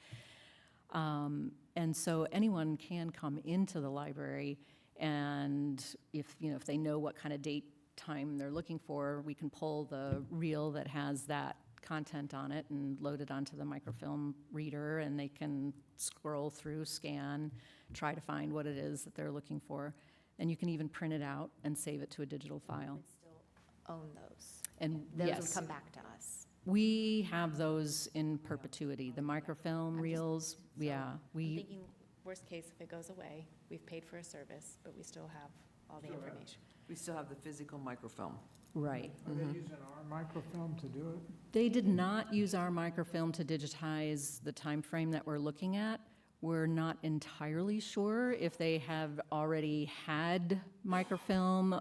And so anyone can come into the library, and if they know what kind of date time they're looking for, we can pull the reel that has that content on it and load it onto the microfilm reader, and they can scroll through, scan, try to find what it is that they're looking for. And you can even print it out and save it to a digital file. We still own those. And Those yes, would come back to us. we have those in perpetuity. The microfilm reels, yeah, I'm we, thinking, worst case, if it goes away, we've paid for a service, but we still have all the information. We still have the physical microfilm. right. Are they using our microfilm to do it? They did not use our microfilm to digitize the time frame that we're looking at. We're not entirely sure if they have already had microfilm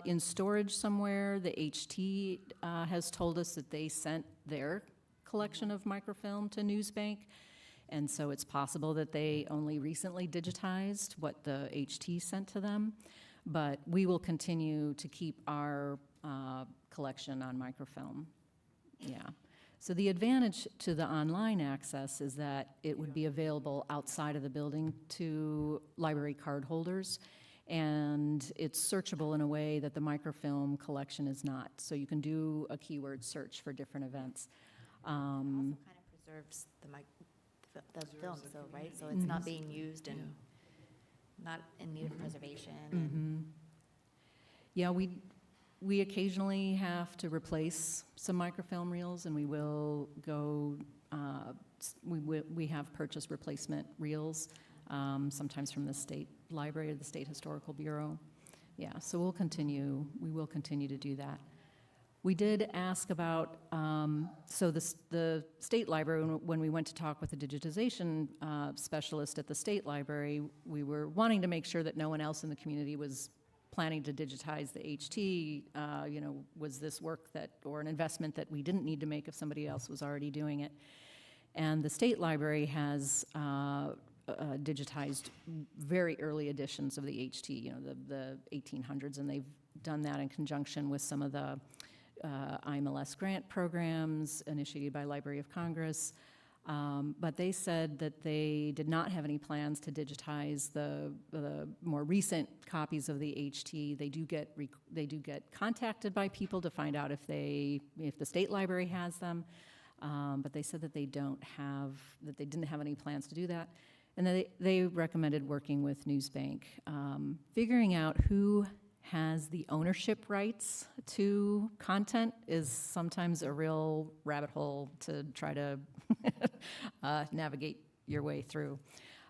in storage somewhere. The HT has told us that they sent their collection of microfilm to Newsbank, and so it's possible that they only recently digitized what the HT sent to them. But we will continue to keep our collection on microfilm. Yeah. So the advantage to the online access is that it would be available outside of the building to library card holders, and it's searchable in a way that the microfilm collection is not. So you can do a keyword search for different events. Also kind of preserves the film, so, right? So it's not being used and not in need of preservation. and- Yeah, we occasionally have to replace some microfilm reels, and we will go, we have purchased replacement reels, sometimes from the state library or the State Historical Bureau. Yeah, so we will continue to do that. We did ask about, so the state library, when we went to talk with the digitization specialist at the state library, we were wanting to make sure that no one else in the community was planning to digitize the HT, was this work or an investment that we didn't need to make if somebody else was already doing it. And the state library has digitized very early editions of the HT, the 1800s, and done that in conjunction with some of the IMLS grant programs initiated by Library of Congress. But they said that they did not have any plans to digitize the more recent copies of the HT. They do get contacted by people to find out if the state library has them. But they said that they didn't have any plans to do that. And they recommended working with Newsbank, figuring out who has the ownership rights to content is sometimes a real rabbit hole to try to navigate your way through.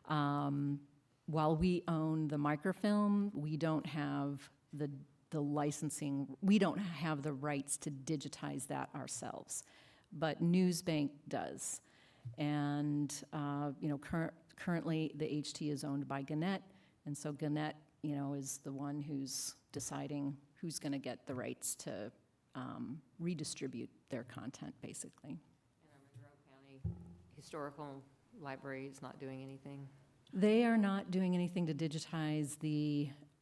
While we own the microfilm, we don't have the licensing, we don't have the rights to digitize that ourselves, but Newsbank does. And currently the HT is owned by Gannett, and so Gannett is the one who's deciding who's going to get the rights to redistribute their content, basically. And our Monroe County Historical Library is not doing anything? They are not doing anything to digitize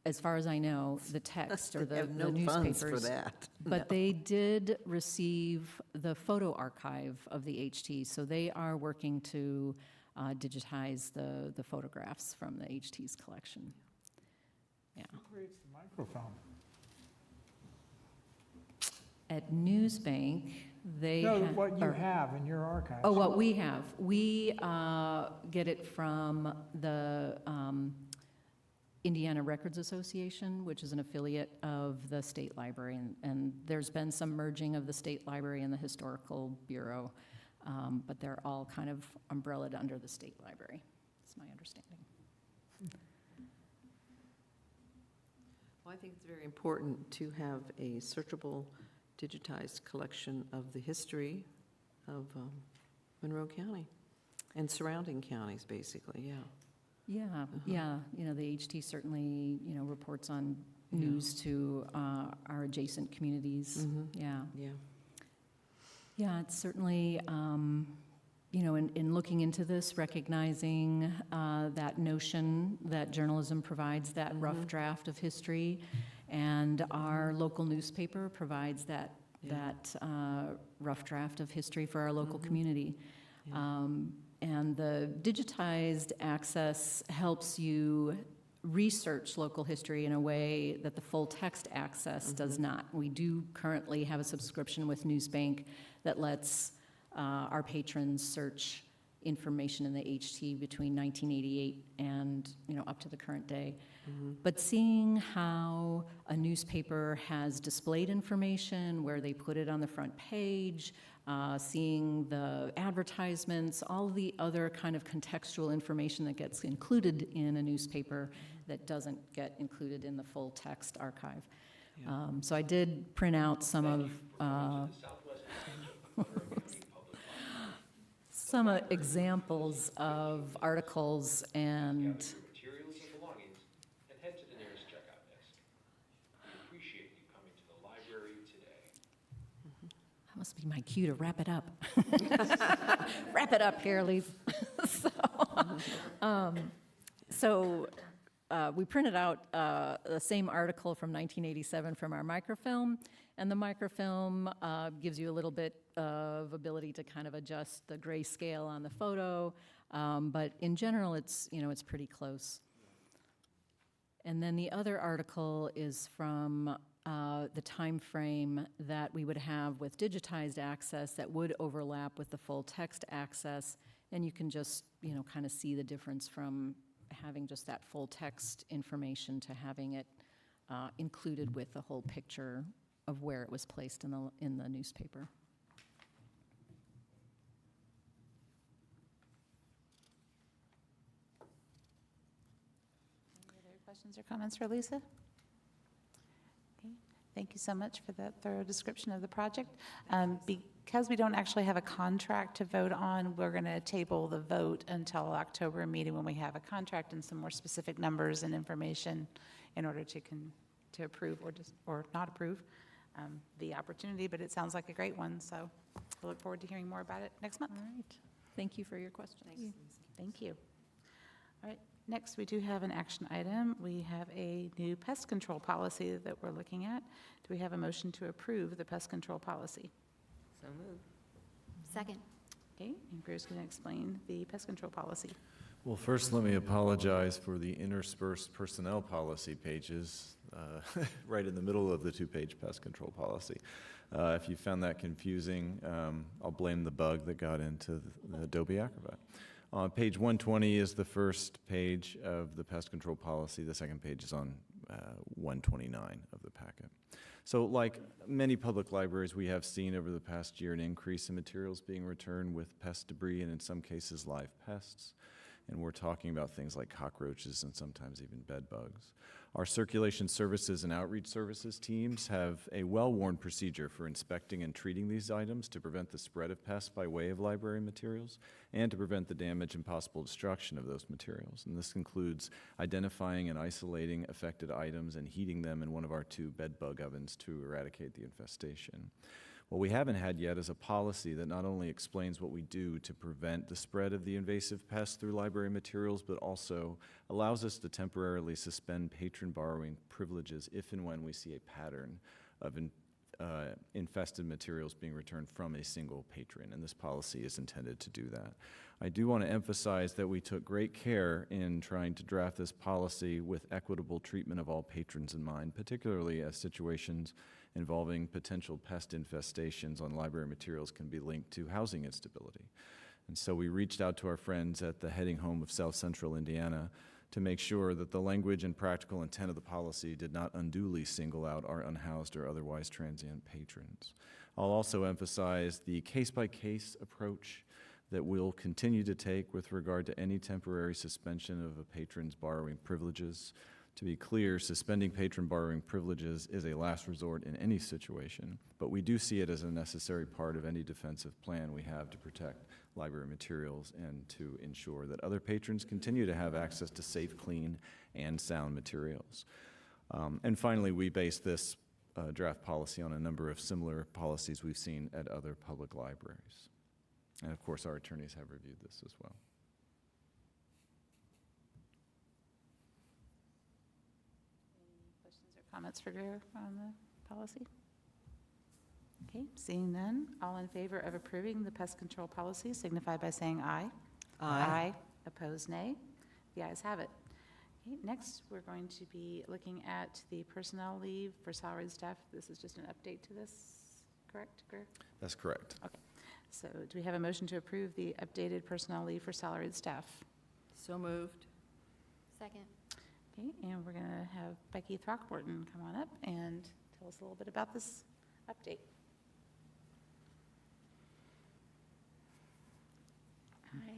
as far as I know, the text or They the have no newspapers. funds for that. But they did receive the photo archive of the HT, so they are working to digitize the photographs from the HT's collection. Yeah. Who creates the microfilm? At Newsbank, they No, ha- what you or- have in your archives. Oh, what we have. We get it from the Indiana Records Association, which is an affiliate of the State Library. And there's been some merging of the State Library and the Historical Bureau, but they're all kind of umbrellaed under the State Library. That's my understanding. Well, I think it's very important to have a searchable, digitized collection of the history of Monroe County and surrounding counties, basically, yeah. Yeah, yeah, the HT certainly, reports on news to our adjacent communities. Yeah. Yeah. Yeah, it's certainly, in looking into this, recognizing that notion that journalism provides that rough draft of history, and our local newspaper provides that rough draft of history for our local community. Yeah. And the digitized access helps you research local history in a way that the full text access does not. We do currently have a subscription with Newsbank that lets our patrons search information in the HT between 1988 and up to the current day. But seeing how a newspaper has displayed information, where they put it on the front page, seeing the advertisements, all the other kind of contextual information that gets included in a newspaper that doesn't get included in the full text archive. Yeah. So I did print out some of some examples of articles and materials and belongings and head to the nearest checkout desk. We appreciate you coming to the library today. that must be my cue to wrap it up. Wrap it up here, Lise. So we printed out the same article from 1987 from our microfilm, and the microfilm gives you a little bit of ability to kind of adjust the grayscale on the photo, but in general, it's pretty close. And then the other article is from the time frame that we would have with digitized access that would overlap with the full text access, and you can just kind of see the difference from having just that full text information to having it included with the whole picture of where it was placed in the newspaper. Any other questions or comments for Lisa? Okay. Thank you so much for that thorough description of the project. Because we don't actually have a contract to vote on, we're going to table the vote until October meeting when we have a contract and some more specific numbers and information in order to approve or not approve the opportunity. But it sounds like a great one, so I look forward to hearing more about it next month. All right. Thank you for your questions. Thank you. All right. Next, we do have an action item. We have a new pest control policy that we're looking at. Do we have a motion to approve the pest control policy? So moved. Second. Okay, and Greer's going to explain the pest control policy. Well, first, let me apologize for the interspersed personnel policy pages right in the middle of the two-page pest control policy. If you found that confusing, I'll blame the bug that got into the Adobe Acrobat. Page 120 is the first page of the pest control policy. The second page is on 129 of the packet. So like many public libraries, we have seen over the past year an increase in materials being returned with pest debris and in some cases live pests. And we're talking about things like cockroaches and sometimes even bed bugs. Our circulation services and outreach services teams have a well-worn procedure for inspecting and treating these items to prevent the spread of pests by way of library materials and to prevent the damage and possible destruction of those materials. And this includes identifying and isolating affected items and heating them in one of our 2 bed bug ovens to eradicate the infestation. What we haven't had yet is a policy that not only explains what we do to prevent the spread of the invasive pests through library materials, but also allows us to temporarily suspend patron borrowing privileges if and when we see a pattern of infested materials being returned from a single patron, and this policy is intended to do that. I do want to emphasize that we took great care in trying to draft this policy with equitable treatment of all patrons in mind, particularly as situations involving potential pest infestations on library materials can be linked to housing instability. And so we reached out to our friends at the Heading Home of South Central Indiana to make sure that the language and practical intent of the policy did not unduly single out our unhoused or otherwise transient patrons. I'll also emphasize the case-by-case approach that we'll continue to take with regard to any temporary suspension of a patron's borrowing privileges. To be clear, suspending patron borrowing privileges is a last resort in any situation, but we do see it as a necessary part of any defensive plan we have to protect library materials and to ensure that other patrons continue to have access to safe, clean, and sound materials. And finally, we base this draft policy on a number of similar policies we've seen at other public libraries. And of course, our attorneys have reviewed this as well. Comments for Greer on the policy? Okay, seeing none, all in favor of approving the pest control policy signify by saying aye. Aye. Opposed, nay. The ayes have it. Okay, next, we're going to be looking at the personnel leave for salaried staff. This is just an update to this, correct, Greer? That's correct. Okay, so do we have a motion to approve the updated personnel leave for salaried staff? So moved. Second. Okay, and we're going to have Becky Throckmorton come on up and tell us a little bit about this update. Hi.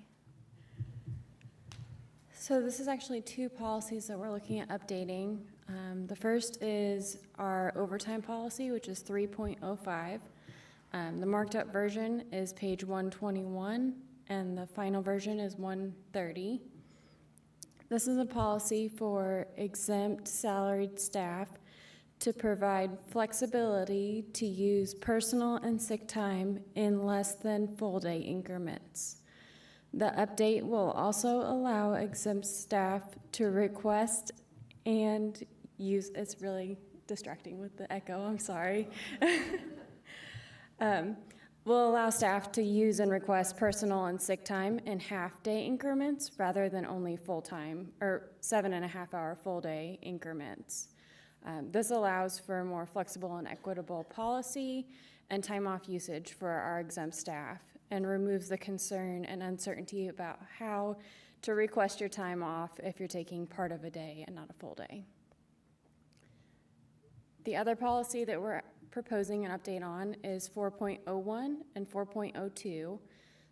So this is actually 2 policies that we're looking at updating. The first is our overtime policy, which is 3.05. The marked up version is page 121, and the final version is 130. This is a policy for exempt salaried staff to provide flexibility to use personal and sick time in less than full-day increments. The update will also allow exempt staff to request and use, it's really distracting with the echo, I'm sorry. Will allow staff to use and request personal and sick time in half-day increments rather than only full-time or 7.5-hour full-day increments. This allows for a more flexible and equitable policy and time-off usage for our exempt staff and removes the concern and uncertainty about how to request your time off if you're taking part of a day and not a full day. The other policy that we're proposing an update on is 4.01 and 4.02.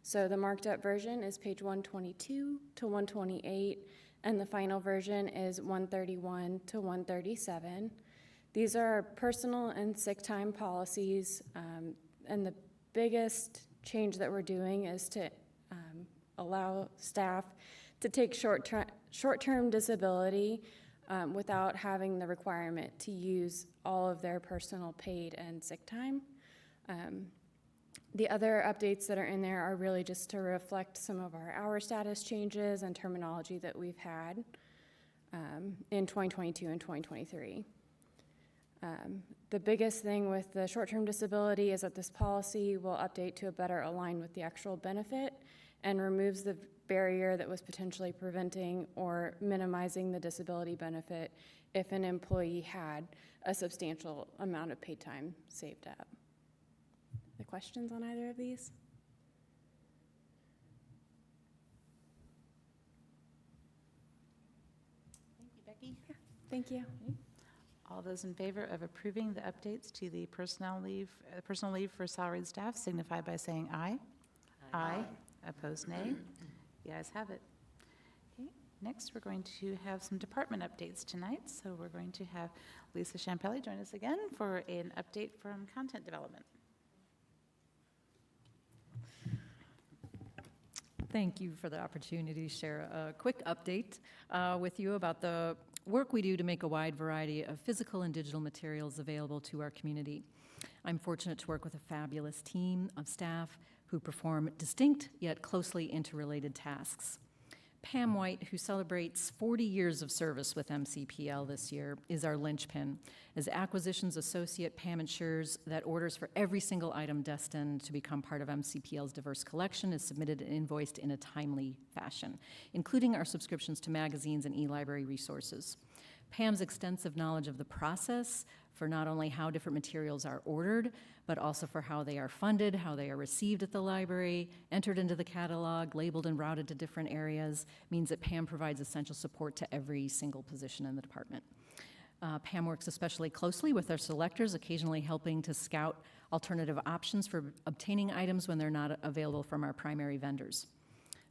So the marked up version is page 122 to 128, and the final version is 131 to 137. These are our personal and sick time policies, and the biggest change that we're doing is to allow staff to take short-term disability without having the requirement to use all of their personal paid and sick time. The other updates that are in there are really just to reflect some of our hour status changes and terminology that we've had in 2022 and 2023. The biggest thing with the short-term disability is that this policy will update to better align with the actual benefit and removes the barrier that was potentially preventing or minimizing the disability benefit if an employee had a substantial amount of paid time saved up. The questions on either of these? Thank you, Becky. Thank you. All those in favor of approving the updates to the personal leave for salaried staff signify by saying aye. Aye. Opposed, nay. The ayes have it. Okay. Next, we're going to have some department updates tonight. So we're going to have Lisa Champelli join us again for an update from content development. Thank you for the opportunity to share a quick update with you about the work we do to make a wide variety of physical and digital materials available to our community. I'm fortunate to work with a fabulous team of staff who perform distinct yet closely interrelated tasks. Pam White, who celebrates 40 years of service with MCPL this year, is our linchpin. As Acquisitions Associate, Pam ensures that orders for every single item destined to become part of MCPL's diverse collection is submitted and invoiced in a timely fashion, including our subscriptions to magazines and e-library resources. Pam's extensive knowledge of the process for not only how different materials are ordered, but also for how they are funded, how they are received at the library, entered into the catalog, labeled and routed to different areas, means that Pam provides essential support to every single position in the department. Pam works especially closely with our selectors, occasionally helping to scout alternative options for obtaining items when they're not available from our primary vendors.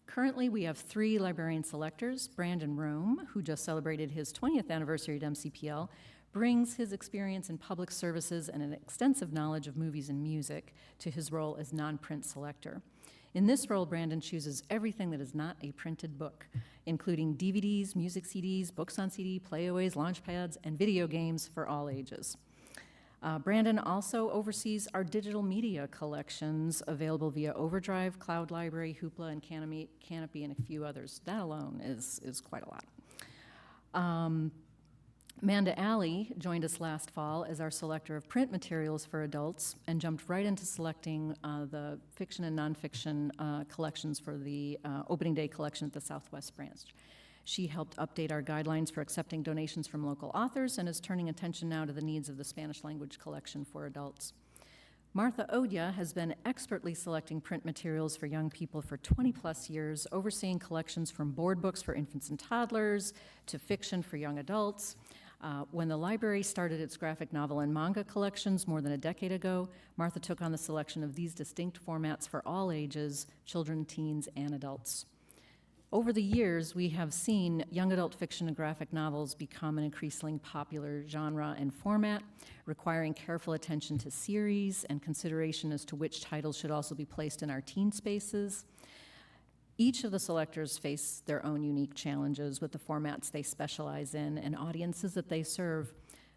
Currently, we have 3 librarian selectors. Brandon Rome, who just celebrated his 20th anniversary at MCPL, brings his experience in public services and an extensive knowledge of movies and music to his role as non-print selector. In this role, Brandon chooses everything that is not a printed book, including DVDs, music CDs, books on CD, playaways, launchpads, and video games for all ages. Brandon also oversees our digital media collections available via Overdrive, Cloud Library, Hoopla, and Canopy, and a few others. That alone is quite a lot. Amanda Alley joined us last fall as our selector of print materials for adults and jumped right into selecting the fiction and nonfiction collections for the opening day collection at the Southwest branch. She helped update our guidelines for accepting donations from local authors and is turning attention now to the needs of the Spanish language collection for adults. Martha Odia has been expertly selecting print materials for young people for 20-plus years, overseeing collections from board books for infants and toddlers to fiction for young adults. When the library started its graphic novel and manga collections more than a decade ago, Martha took on the selection of these distinct formats for all ages, children, teens, and adults. Over the years, we have seen young adult fiction and graphic novels become an increasingly popular genre and format, requiring careful attention to series and consideration as to which titles should also be placed in our teen spaces. Each of the selectors face their own unique challenges with the formats they specialize in and audiences that they serve.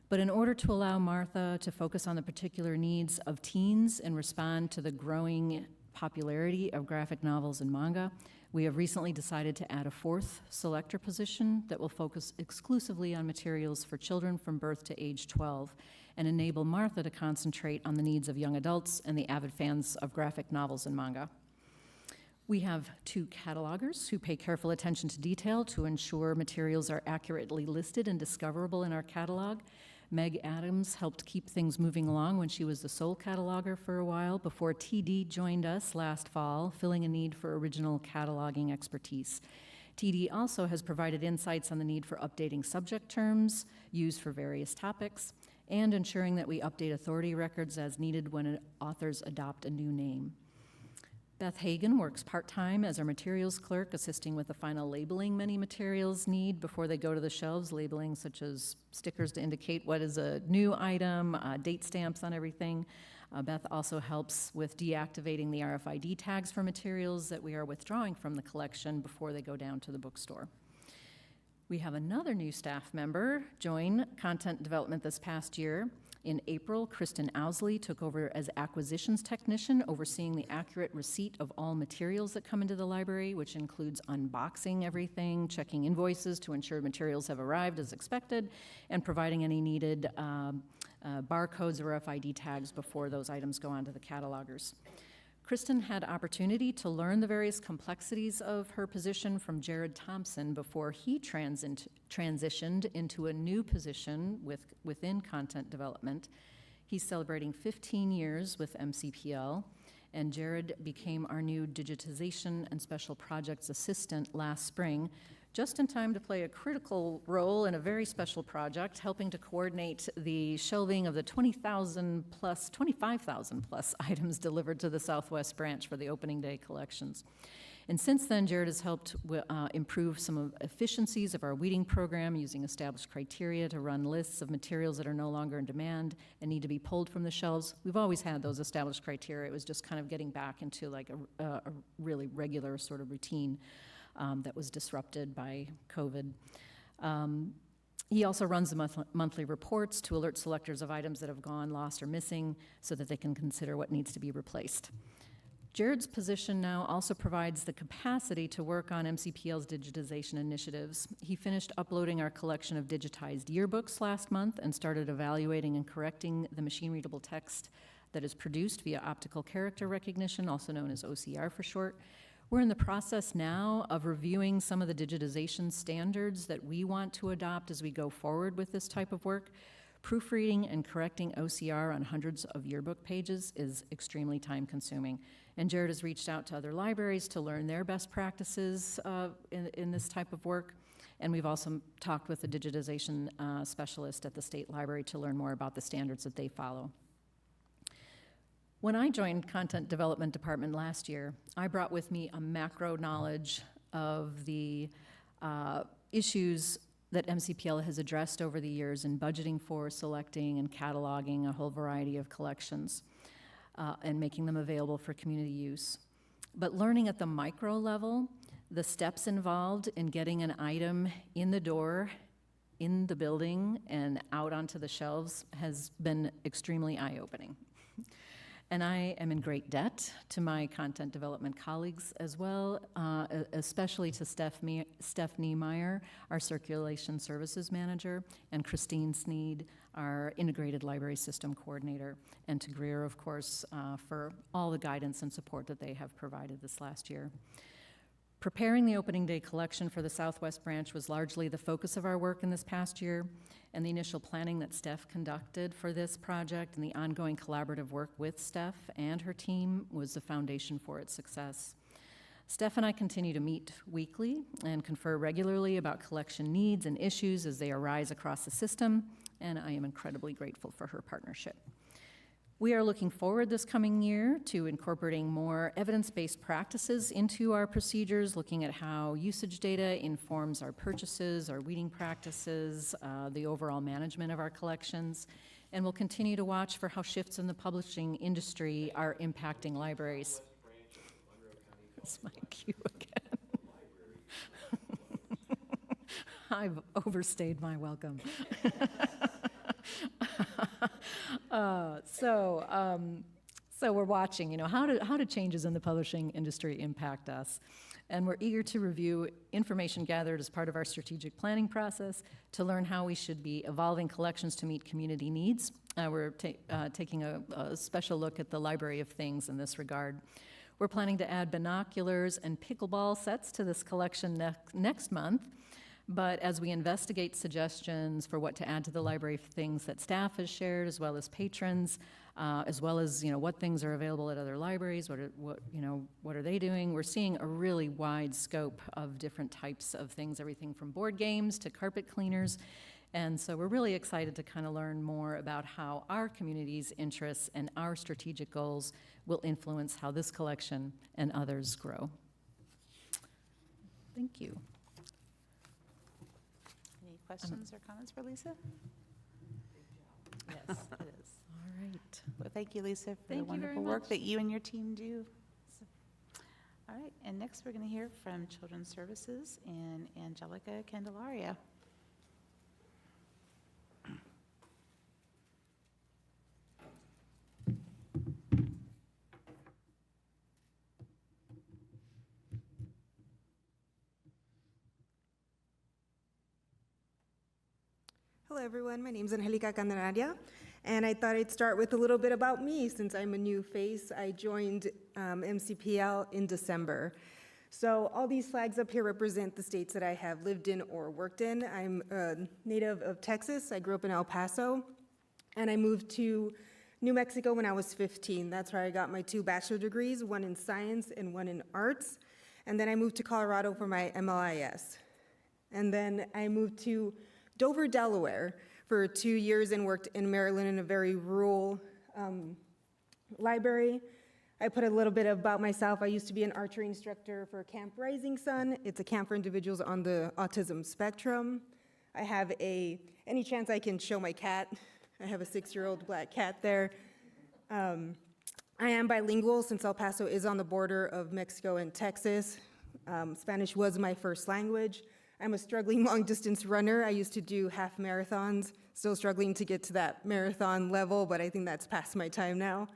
But in order to allow Martha to focus on the particular needs of teens and respond to the growing popularity of graphic novels and manga, we have recently decided to add a 4th selector position that will focus exclusively on materials for children from birth to age 12 and enable Martha to concentrate on the needs of young adults and the avid fans of graphic novels and manga. We have 2 catalogers who pay careful attention to detail to ensure materials are accurately listed and discoverable in our catalog. Meg Adams helped keep things moving along when she was the sole cataloger for a while before TD joined us last fall, filling a need for original cataloging expertise. TD also has provided insights on the need for updating subject terms used for various topics and ensuring that we update authority records as needed when authors adopt a new name. Beth Hagan works part-time as our materials clerk, assisting with the final labeling many materials need before they go to the shelves, labeling such as stickers to indicate what is a new item, date stamps on everything. Beth also helps with deactivating the RFID tags for materials that we are withdrawing from the collection before they go down to the bookstore. We have another new staff member join content development this past year. In April, Kristen Owsley took over as acquisitions technician, overseeing the accurate receipt of all materials that come into the library, which includes unboxing everything, checking invoices to ensure materials have arrived as expected, and providing any needed barcodes or RFID tags before those items go on to the catalogers. Kristen had opportunity to learn the various complexities of her position from Jared Thompson before he transitioned into a new position within content development. He's celebrating 15 years with MCPL, and Jared became our new digitization and special projects assistant last spring, just in time to play a critical role in a very special project, helping to coordinate the shelving of the 25,000 plus items delivered to the Southwest branch for the opening day collections. And since then, Jared has helped improve some of efficiencies of our weeding program using established criteria to run lists of materials that are no longer in demand and need to be pulled from the shelves. We've always had those established criteria. It was just kind of getting back into like a really regular sort of routine that was disrupted by COVID. He also runs the monthly reports to alert selectors of items that have gone, lost, or missing so that they can consider what needs to be replaced. Jared's position now also provides the capacity to work on MCPL's digitization initiatives. He finished uploading our collection of digitized yearbooks last month and started evaluating and correcting the machine-readable text that is produced via optical character recognition, also known as OCR for short. We're in the process now of reviewing some of the digitization standards that we want to adopt as we go forward with this type of work. Proofreading and correcting OCR on hundreds of yearbook pages is extremely time-consuming. And Jared has reached out to other libraries to learn their best practices in this type of work. And we've also talked with the digitization specialist at the State Library to learn more about the standards that they follow. When I joined Content Development Department last year, I brought with me a macro knowledge of the issues that MCPL has addressed over the years in budgeting for, selecting, and cataloging a whole variety of collections and making them available for community use. But learning at the micro level, the steps involved in getting an item in the door, in the building, and out onto the shelves has been extremely eye-opening. And I am in great debt to my content development colleagues as well, especially to Stephanie Meyer, our circulation services manager, and Christine Sneed, our integrated library system coordinator, and to Greer, of course, for all the guidance and support that they have provided this last year. Preparing the opening day collection for the Southwest branch was largely the focus of our work in this past year, and the initial planning that Steph conducted for this project and the ongoing collaborative work with Steph and her team was the foundation for its success. Steph and I continue to meet weekly and confer regularly about collection needs and issues as they arise across the system, and I am incredibly grateful for her partnership. We are looking forward this coming year to incorporating more evidence-based practices into our procedures, looking at how usage data informs our purchases, our weeding practices, the overall management of our collections, and we'll continue to watch for how shifts in the publishing industry are impacting libraries. That's my cue again. I've overstayed my welcome. So we're watching, how do changes in the publishing industry impact us? And we're eager to review information gathered as part of our strategic planning process to learn how we should be evolving collections to meet community needs. We're taking a special look at the Library of Things in this regard. We're planning to add binoculars and pickleball sets to this collection next month. But as we investigate suggestions for what to add to the Library of Things that staff has shared, as well as patrons, as well as what things are available at other libraries, what are they doing? We're seeing a really wide scope of different types of things, everything from board games to carpet cleaners. And so we're really excited to kind of learn more about how our community's interests and our strategic goals will influence how this collection and others grow. Thank you. Any questions or comments for Lisa? Yes, it is. All right. Well, thank you, Lisa, for Thank the you very wonderful work much. that you and your team do. All right, and next we're going to hear from Children's Services and Angelica Candelaria. Hello, everyone. My name is Angelica Candelaria, and I thought I'd start with a little bit about me since I'm a new face. I joined MCPL in December. So all these flags up here represent the states that I have lived in or worked in. I'm a native of Texas. I grew up in El Paso, and I moved to New Mexico when I was 15. That's where I got my 2 bachelor degrees, one in science and one in arts. And then I moved to Colorado for my MLIS. And then I moved to Dover, Delaware for 2 years and worked in Maryland in a very rural library. I put a little bit about myself. I used to be an archery instructor for Camp Rising Sun. It's a camp for individuals on the autism spectrum. I have any chance I can show my cat. I have a 6-year-old black cat there. I am bilingual since El Paso is on the border of Mexico and Texas. Spanish was my first language. I'm a struggling long-distance runner. I used to do half marathons, still struggling to get to that marathon level, but I think that's past my time now.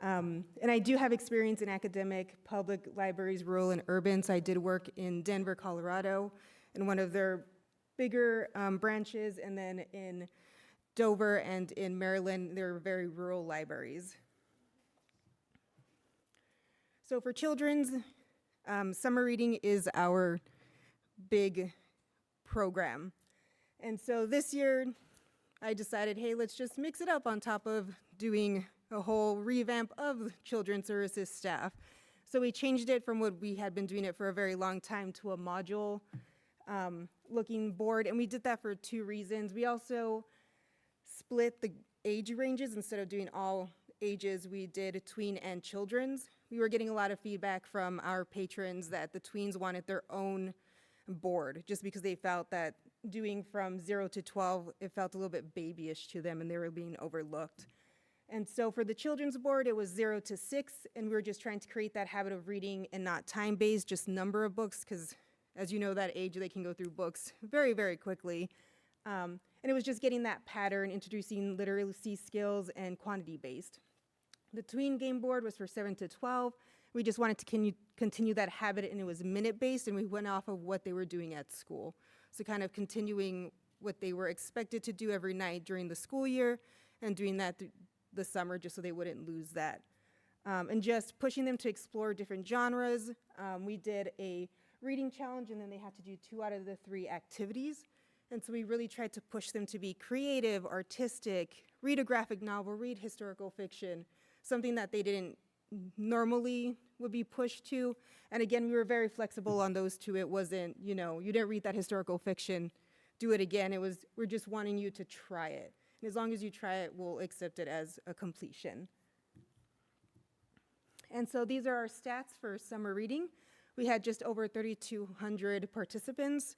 And I do have experience in academic, public libraries, rural and urban, so I did work in Denver, Colorado, in one of their bigger branches, and then in Dover and in Maryland, they're very rural libraries. So for children's, summer reading is our big program. And so this year, I decided, hey, let's just mix it up on top of doing a whole revamp of children's services staff. So we changed it from what we had been doing it for a very long time to a module looking board, and we did that for 2 reasons. We also split the age ranges. Instead of doing all ages, we did tween and children's. We were getting a lot of feedback from our patrons that the tweens wanted their own board, just because they felt that doing from 0 to 12, it felt a little bit babyish to them and they were being overlooked. And so for the children's board, it was 0 to 6, and we were just trying to create that habit of reading and not time-based, just number of books, because as you know, that age, they can go through books very, very quickly. And it was just getting that pattern, introducing literacy skills and quantity-based. The tween game board was for 7 to 12. We just wanted to continue that habit, and it was minute-based, and we went off of what they were doing at school. So kind of continuing what they were expected to do every night during the school year, and doing that through the summer just so they wouldn't lose that. And just pushing them to explore different genres. We did a reading challenge, and then they had to do 2 out of the 3 activities. And so we really tried to push them to be creative, artistic, read a graphic novel, read historical fiction, something that they didn't normally would be pushed to. And again, we were very flexible on those 2. It wasn't, you didn't read that historical fiction, do it again. It was, we're just wanting you to try it. And as long as you try it, we'll accept it as a completion. And so these are our stats for summer reading. We had just over 3,200 participants,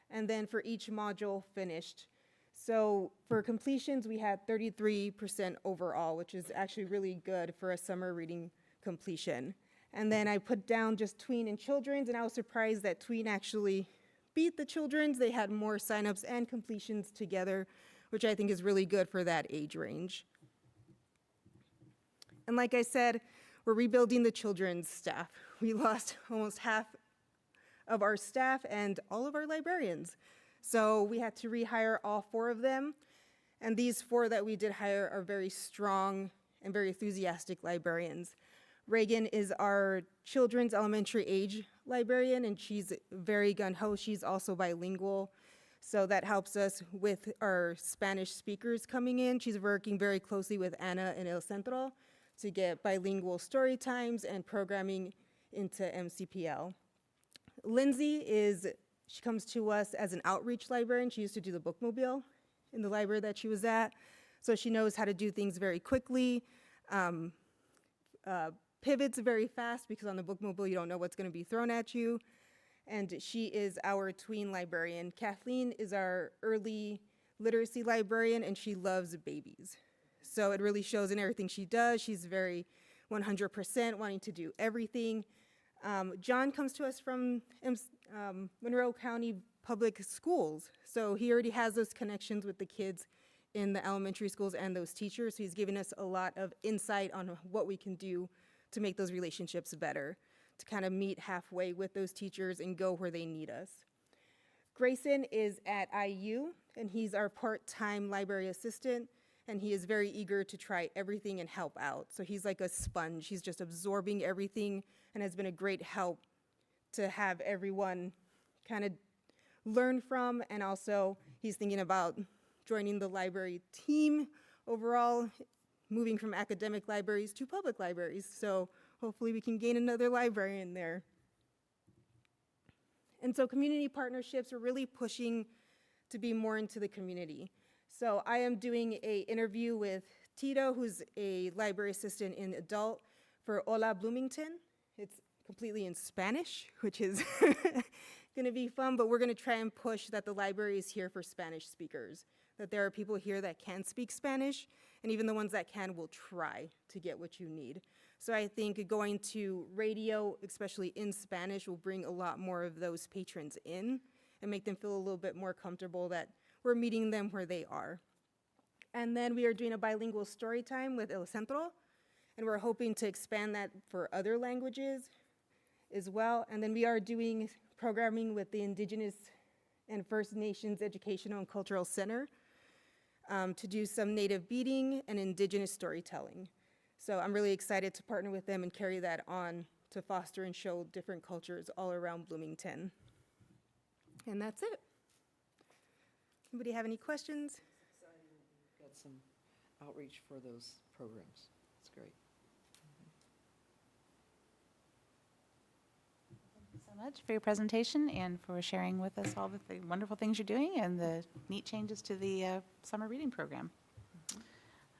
and then for each module finished. So for completions, we had 33% overall, which is actually really good for a summer reading completion. And then I put down just tween and children's, and I was surprised that tween actually beat the children's. They had more signups and completions together, which I think is really good for that age range. And like I said, we're rebuilding the children's staff. We lost almost half of our staff and all of our librarians. So we had to rehire all 4 of them. And these 4 that we did hire are very strong and very enthusiastic librarians. Reagan is our children's elementary age librarian, and she's very gung-ho. She's also bilingual. So that helps us with our Spanish speakers coming in. She's working very closely with Ana in El Centro to get bilingual story times and programming into MCPL. Lindsay she comes to us as an outreach librarian. She used to do the bookmobile in the library that she was at. So she knows how to do things very quickly, pivots very fast, because on the bookmobile you don't know what's going to be thrown at you. And she is our tween librarian. Kathleen is our early literacy librarian, and she loves babies. So it really shows in everything she does. She's very 100% wanting to do everything. John comes to us from Monroe County Public Schools. So he already has those connections with the kids in the elementary schools and those teachers. So he's giving us a lot of insight on what we can do to make those relationships better, to kind of meet halfway with those teachers and go where they need us. Grayson is at IU, and he's our part-time library assistant, and he is very eager to try everything and help out. So he's like a sponge. He's just absorbing everything and has been a great help to have everyone kind of learn from, and also he's thinking about joining the library team overall, moving from academic libraries to public libraries. So hopefully we can gain another librarian there. And so community partnerships are really pushing to be more into the community. So I am doing an interview with Tito, who's a library assistant in adult, for Hola Bloomington. It's completely in Spanish, which is going to be fun, but we're going to try and push that the library is here for Spanish speakers, that there are people here that can speak Spanish, and even the ones that can will try to get what you need. So I think going to radio, especially in Spanish, will bring a lot more of those patrons in and make them feel a little bit more comfortable that we're meeting them where they are. And then we are doing a bilingual story time with El Centro, and we're hoping to expand that for other languages as well. And then we are doing programming with the Indigenous and First Nations Educational and Cultural Center to do some native beading and Indigenous storytelling. So I'm really excited to partner with them and carry that on to foster and show different cultures all around Bloomington. And that's it. Anybody have any questions? Got some outreach for those programs. That's great. Thank you so much for your presentation and for sharing with us all the wonderful things you're doing and the neat changes to the summer reading program.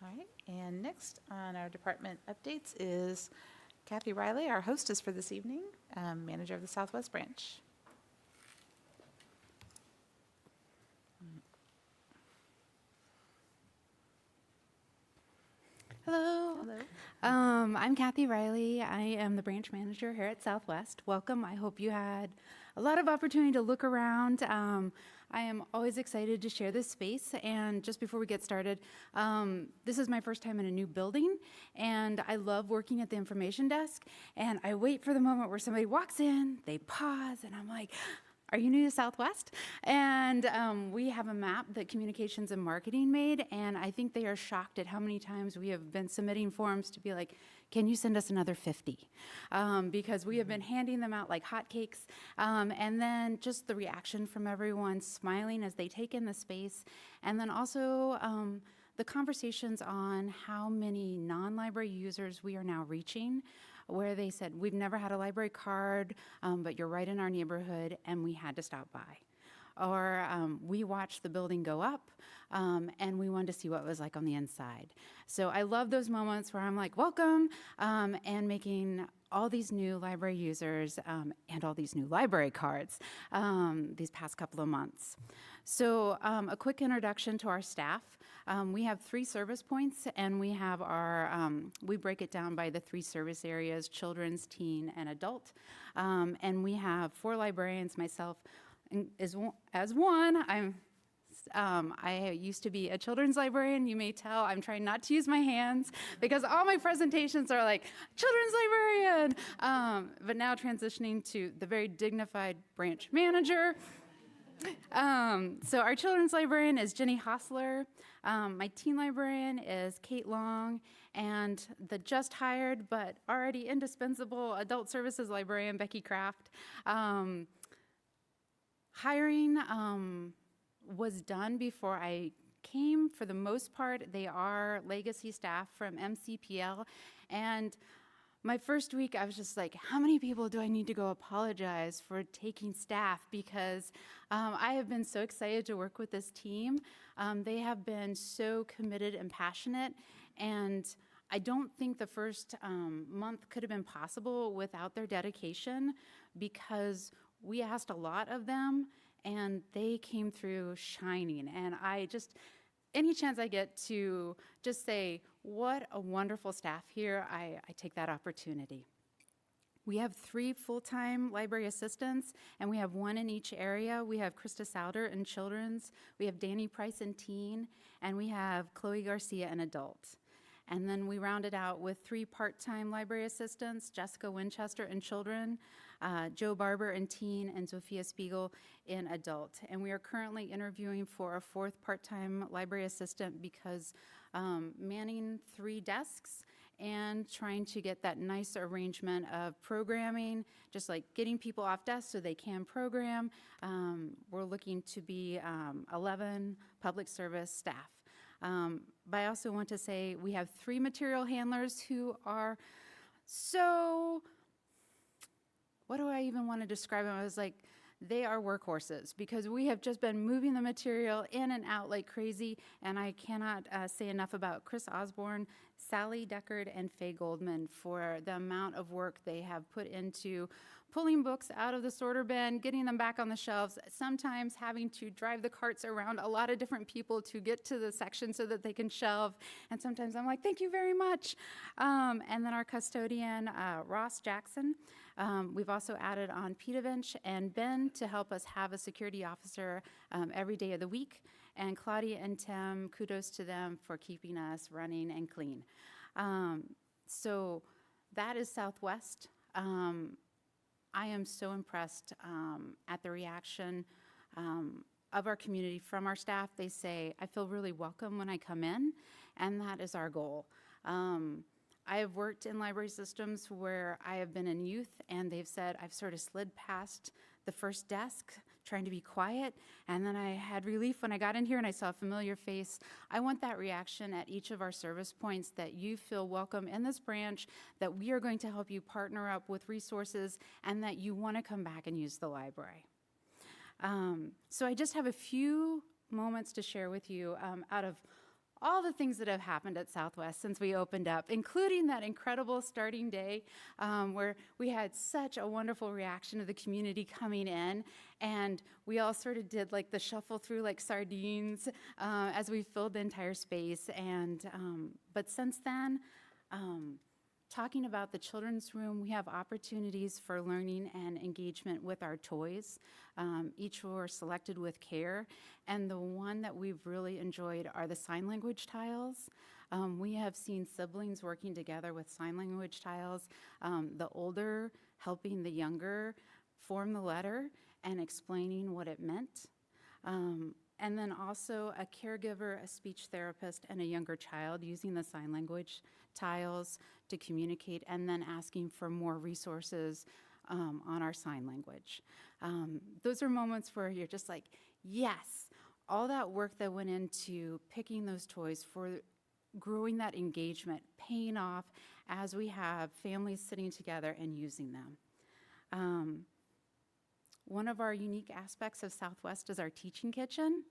All right, and next on our department updates is Kathy Riley, our hostess for this evening, manager of the Southwest Branch. Hello. Hello. I'm Kathy Riley. I am the branch manager here at Southwest. Welcome. I hope you had a lot of opportunity to look around. I am always excited to share this space. And just before we get started, this is my first time in a new building, and I love working at the information desk. And I wait for the moment where somebody walks in, they pause, and I'm like, are you new to Southwest? And we have a map that communications and marketing made, and I think they are shocked at how many times we have been submitting forms to be like, can you send us another 50? Because we have been handing them out like hotcakes. And then just the reaction from everyone smiling as they take in the space. And then also the conversations on how many non-library users we are now reaching, where they said, we've never had a library card, but you're right in our neighborhood, and we had to stop by. Or we watched the building go up, and we wanted to see what it was like on the inside. So I love those moments where I'm like, welcome, and making all these new library users and all these new library cards these past couple of months. So a quick introduction to our staff. We have 3 service points, and we have our, we break it down by the 3 service areas: children's, teen, and adult. And we have 4 librarians, myself as one. I used to be a children's librarian. You may tell I'm trying not to use my hands because all my presentations are like, children's librarian. But now transitioning to the very dignified branch manager. So our children's librarian is Jenny Hostler. My teen librarian is Kate Long, and the just hired but already indispensable adult services librarian, Becky Kraft. Hiring was done before I came. For the most part, they are legacy staff from MCPL, and my first week, I was just like, how many people do I need to go apologize for taking staff? Because I have been so excited to work with this team. They have been so committed and passionate, and I don't think the first month could have been possible without their dedication, because we asked a lot of them, and they came through shining. And I just, any chance I get to just say, what a wonderful staff here, I take that opportunity. We have 3 full-time library assistants, and we have 1 in each area. We have Krista Souder in children's, we have Danny Price in teen, and we have Chloe Garcia in adult. And then we rounded out with 3 part-time library assistants, Jessica Winchester in children, Joe Barber in teen, and Sophia Spiegel in adult. And we are currently interviewing for a 4th part-time library assistant because manning 3 desks and trying to get that nice arrangement of programming, just like getting people off desk so they can program. We're looking to be 11 public service staff. But I also want to say we have 3 material handlers who are so, what do I even want to describe them? I was like, they are workhorses because we have just been moving the material in and out like crazy, and I cannot say enough about Chris Osborne, Sally Deckard, and Faye Goldman for the amount of work they have put into pulling books out of the sorter bin, getting them back on the shelves, sometimes having to drive the carts around a lot of different people to get to the section so that they can shelve, and sometimes I'm like, thank you very much. And then our custodian, Ross Jackson. We've also added on Peter Vinch and Ben to help us have a security officer every day of the week. And Claudia and Tim, kudos to them for keeping us running and clean. So that is Southwest. I am so impressed at the reaction of our community from our staff. They say, I feel really welcome when I come in, and that is our goal. I have worked in library systems where I have been in youth, and they've said I've sort of slid past the first desk trying to be quiet, and then I had relief when I got in here and I saw a familiar face. I want that reaction at each of our service points, that you feel welcome in this branch, that we are going to help you partner up with resources, and that you want to come back and use the library. So I just have a few moments to share with you out of all the things that have happened at Southwest since we opened up, including that incredible starting day where we had such a wonderful reaction of the community coming in, and we all sort of did like the shuffle through like sardines as we filled the entire space. And but since then, talking about the children's room, we have opportunities for learning and engagement with our toys. Each were selected with care, and the one that we've really enjoyed are the sign language tiles. We have seen siblings working together with sign language tiles, the older helping the younger form the letter and explaining what it meant. And then also a caregiver, a speech therapist, and a younger child using the sign language tiles to communicate, and then asking for more resources on our sign language. Those are moments where you're just like, yes, all that work that went into picking those toys for growing that engagement, paying off as we have families sitting together and using them. One of our unique aspects of Southwest is our teaching kitchen.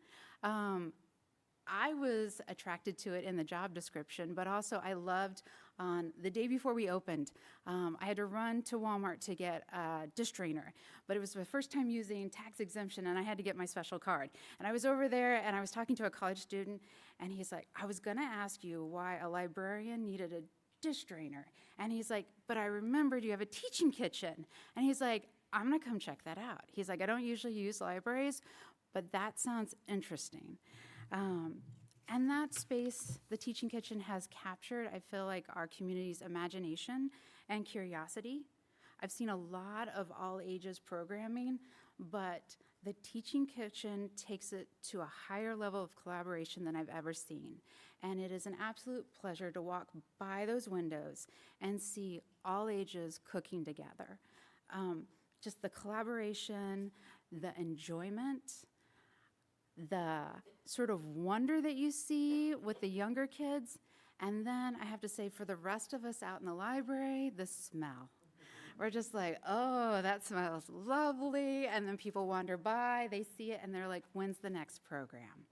I was attracted to it in the job description, but also I loved on the day before we opened, I had to run to Walmart to get a dish drainer, but it was my first time using tax exemption, and I had to get my special card. And I was over there, and I was talking to a college student, and he's like, I was gonna ask you why a librarian needed a dish drainer. And he's like, but I remembered you have a teaching kitchen. And he's like, I'm gonna come check that out. He's like, I don't usually use libraries, but that sounds interesting. And that space, the teaching kitchen has captured, I feel like, our community's imagination and curiosity. I've seen a lot of all ages programming, but the teaching kitchen takes it to a higher level of collaboration than I've ever seen. And it is an absolute pleasure to walk by those windows and see all ages cooking together. Just the collaboration, the enjoyment, the sort of wonder that you see with the younger kids, and then I have to say, for the rest of us out in the library, the smell. We're just like, oh, that smells lovely, and then people wander by, they see it, and they're like, when's the next program?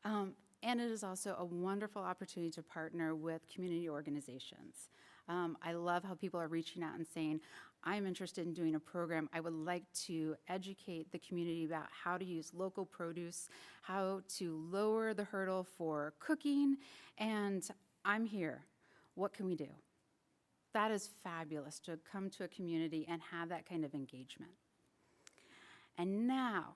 And it is also a wonderful opportunity to partner with community organizations. I love how people are reaching out and saying, I'm interested in doing a program. I would like to educate the community about how to use local produce, how to lower the hurdle for cooking, and I'm here. What can we do? That is fabulous, to come to a community and have that kind of engagement. And now,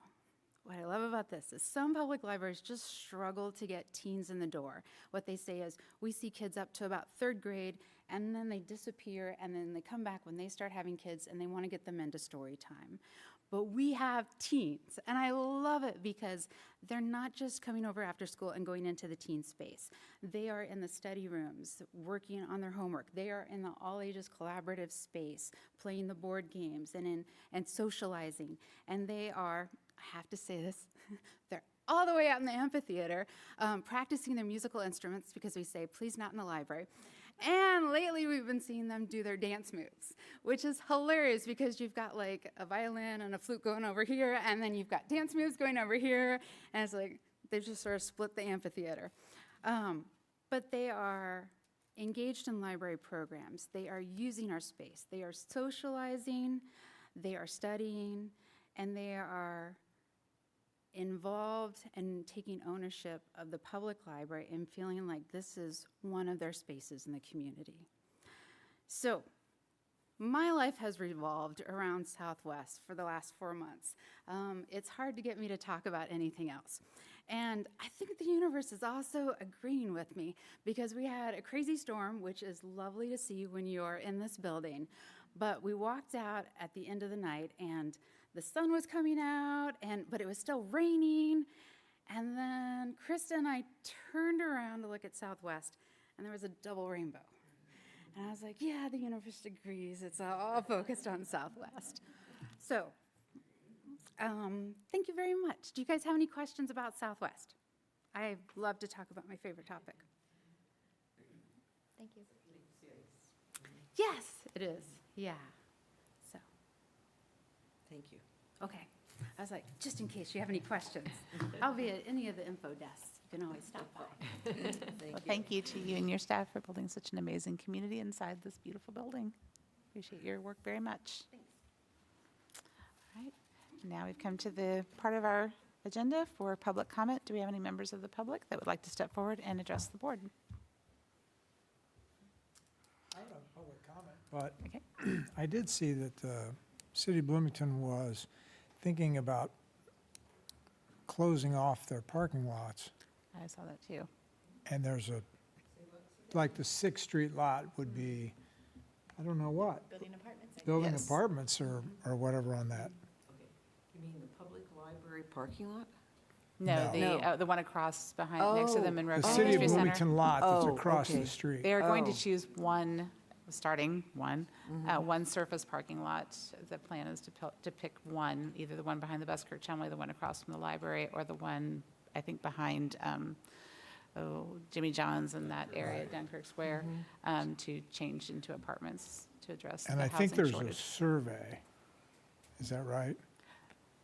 what I love about this is some public libraries just struggle to get teens in the door. What they say is, we see kids up to about 3rd grade, and then they disappear, and then they come back when they start having kids, and they want to get them into story time. But we have teens, and I love it because they're not just coming over after school and going into the teen space. They are in the study rooms, working on their homework. They are in the all-ages collaborative space, playing the board games and socializing. And they are, I have to say this, they're all the way out in the amphitheater, practicing their musical instruments because we say, please not in the library. And lately we've been seeing them do their dance moves, which is hilarious because you've got like a violin and a flute going over here, and then you've got dance moves going over here, and it's like they've just sort of split the amphitheater. But they are engaged in library programs. They are using our space. They are socializing, they are studying, and they are involved and taking ownership of the public library and feeling like this is one of their spaces in the community. So my life has revolved around Southwest for the last 4 months. It's hard to get me to talk about anything else. And I think the universe is also agreeing with me because we had a crazy storm, which is lovely to see when you're in this building. But we walked out at the end of the night and the sun was coming out, but it was still raining. And then Krista and I turned around to look at Southwest, and there was a double rainbow. And I was like, yeah, the universe agrees. It's all focused on Southwest. So, thank you very much. Do you guys have any questions about Southwest? I love to talk about my favorite topic. Thank you. Yes, it is. Yeah. So, Thank you. okay. I was like, just in case you have any questions, I'll be at any of the info desks. You can always stop by. Well, thank you to you and your staff for building such an amazing community inside this beautiful building. Appreciate your work very much. Thanks. All right. Now we've come to the part of our agenda for public comment. Do we have any members of the public that would like to step forward and address the board? I don't have public comment, but Okay. I did see that the city of Bloomington was thinking about closing off their parking lots. I saw that too. And there's like the 6th Street lot would be, I don't know what. Building apartments. Building Yes. apartments or whatever on that. You mean the public library parking lot? No, No. the one across behind, next to the Monroe The Community city of Center. Bloomington lot that's Oh, across okay. the street. They are going to Oh. choose one surface parking lot. The plan is to pick one, either the one behind the Buskirk Chumley, the one across from the library, or the one, I think, behind Jimmy John's in that area, Dunkirk Square, to change into apartments to address the And I housing think there's a shortage. survey. Is that right?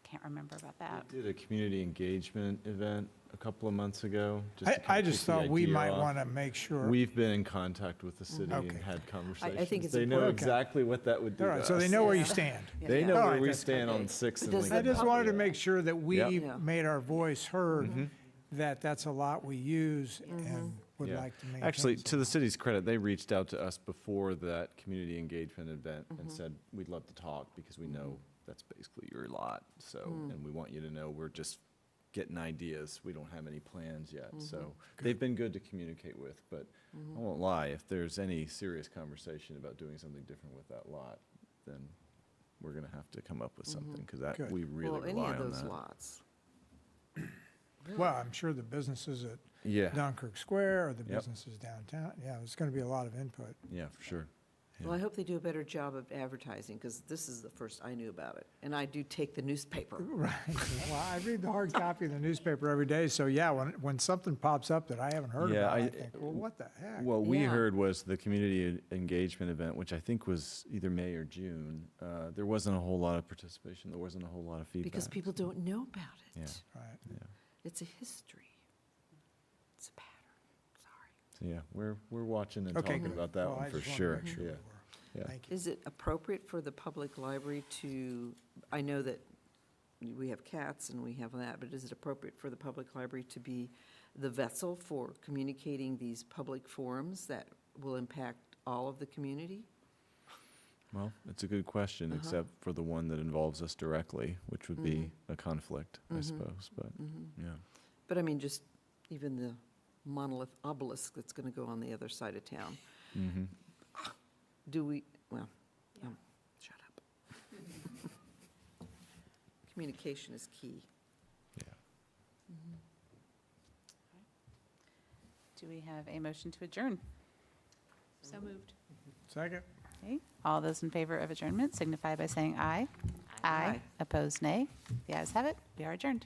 Can't remember about that. We did a community engagement event a couple of months ago. just to I kinda just kick the thought we idea might off. want to make sure. We've been in contact with the city and Okay. had conversations. I think it's They know important. Okay. exactly what that would do All to right, so they us. know where you Yeah. stand. They Yeah. know All where right, we that's stand okay. on 6th and Does Lincoln. I just wanted to Parkway. make sure that we Yep. Yeah. made our voice heard, that that's a lot we use and would Yeah. like to maintain. Actually, some. to the city's credit, they reached out to us before that community engagement event and said, we'd love to talk because we know that's basically your lot. So, and we want you to know we're just getting ideas. We don't have any plans yet. So they've been good to communicate with, but I won't lie, if there's any serious conversation about doing something different with that lot, then we're going to have to come up with something because Good. we really Well, any rely of on those that. lots. Well, I'm sure the businesses at Yeah, Dunkirk Square or the Yep. businesses downtown, yeah, there's going to be a lot of input. yeah, for sure. Yeah. Well, I hope they do a better job of advertising, because this is the first I knew about it. And I do take the newspaper. Right. Well, I read the hard copy of the newspaper every day, so yeah, when something pops up that I haven't heard Yeah, about, I I- think, well, what the heck? What we Yeah. heard was the community engagement event, which I think was either May or June. There wasn't a whole lot of participation. There wasn't a whole lot of feedback. Because people don't know about it. Yeah. Right. Yeah. It's a history. It's a pattern, sorry. So, yeah, we're watching and Okay, talking good. about that Well, I one for just wanted to sure. make sure we Yeah. were. Yeah. Thank you. Is it appropriate for the public library to, I know that we have cats and we have that, but is it appropriate for the public library to be the vessel for communicating these public forums that will impact all of the community? Well, it's a good question, except for the one that involves us directly, which would be a conflict, I suppose, but, yeah. But I mean, just even the monolith obelisk that's going to go on the other side of town. Mhm. Do we, well, shut up. Communication is key. Yeah. Do we have a motion to adjourn? So moved. Second? Okay, all those in favor of adjournment signify by saying aye. Aye. Opposed, nay. The ayes have it. We are adjourned.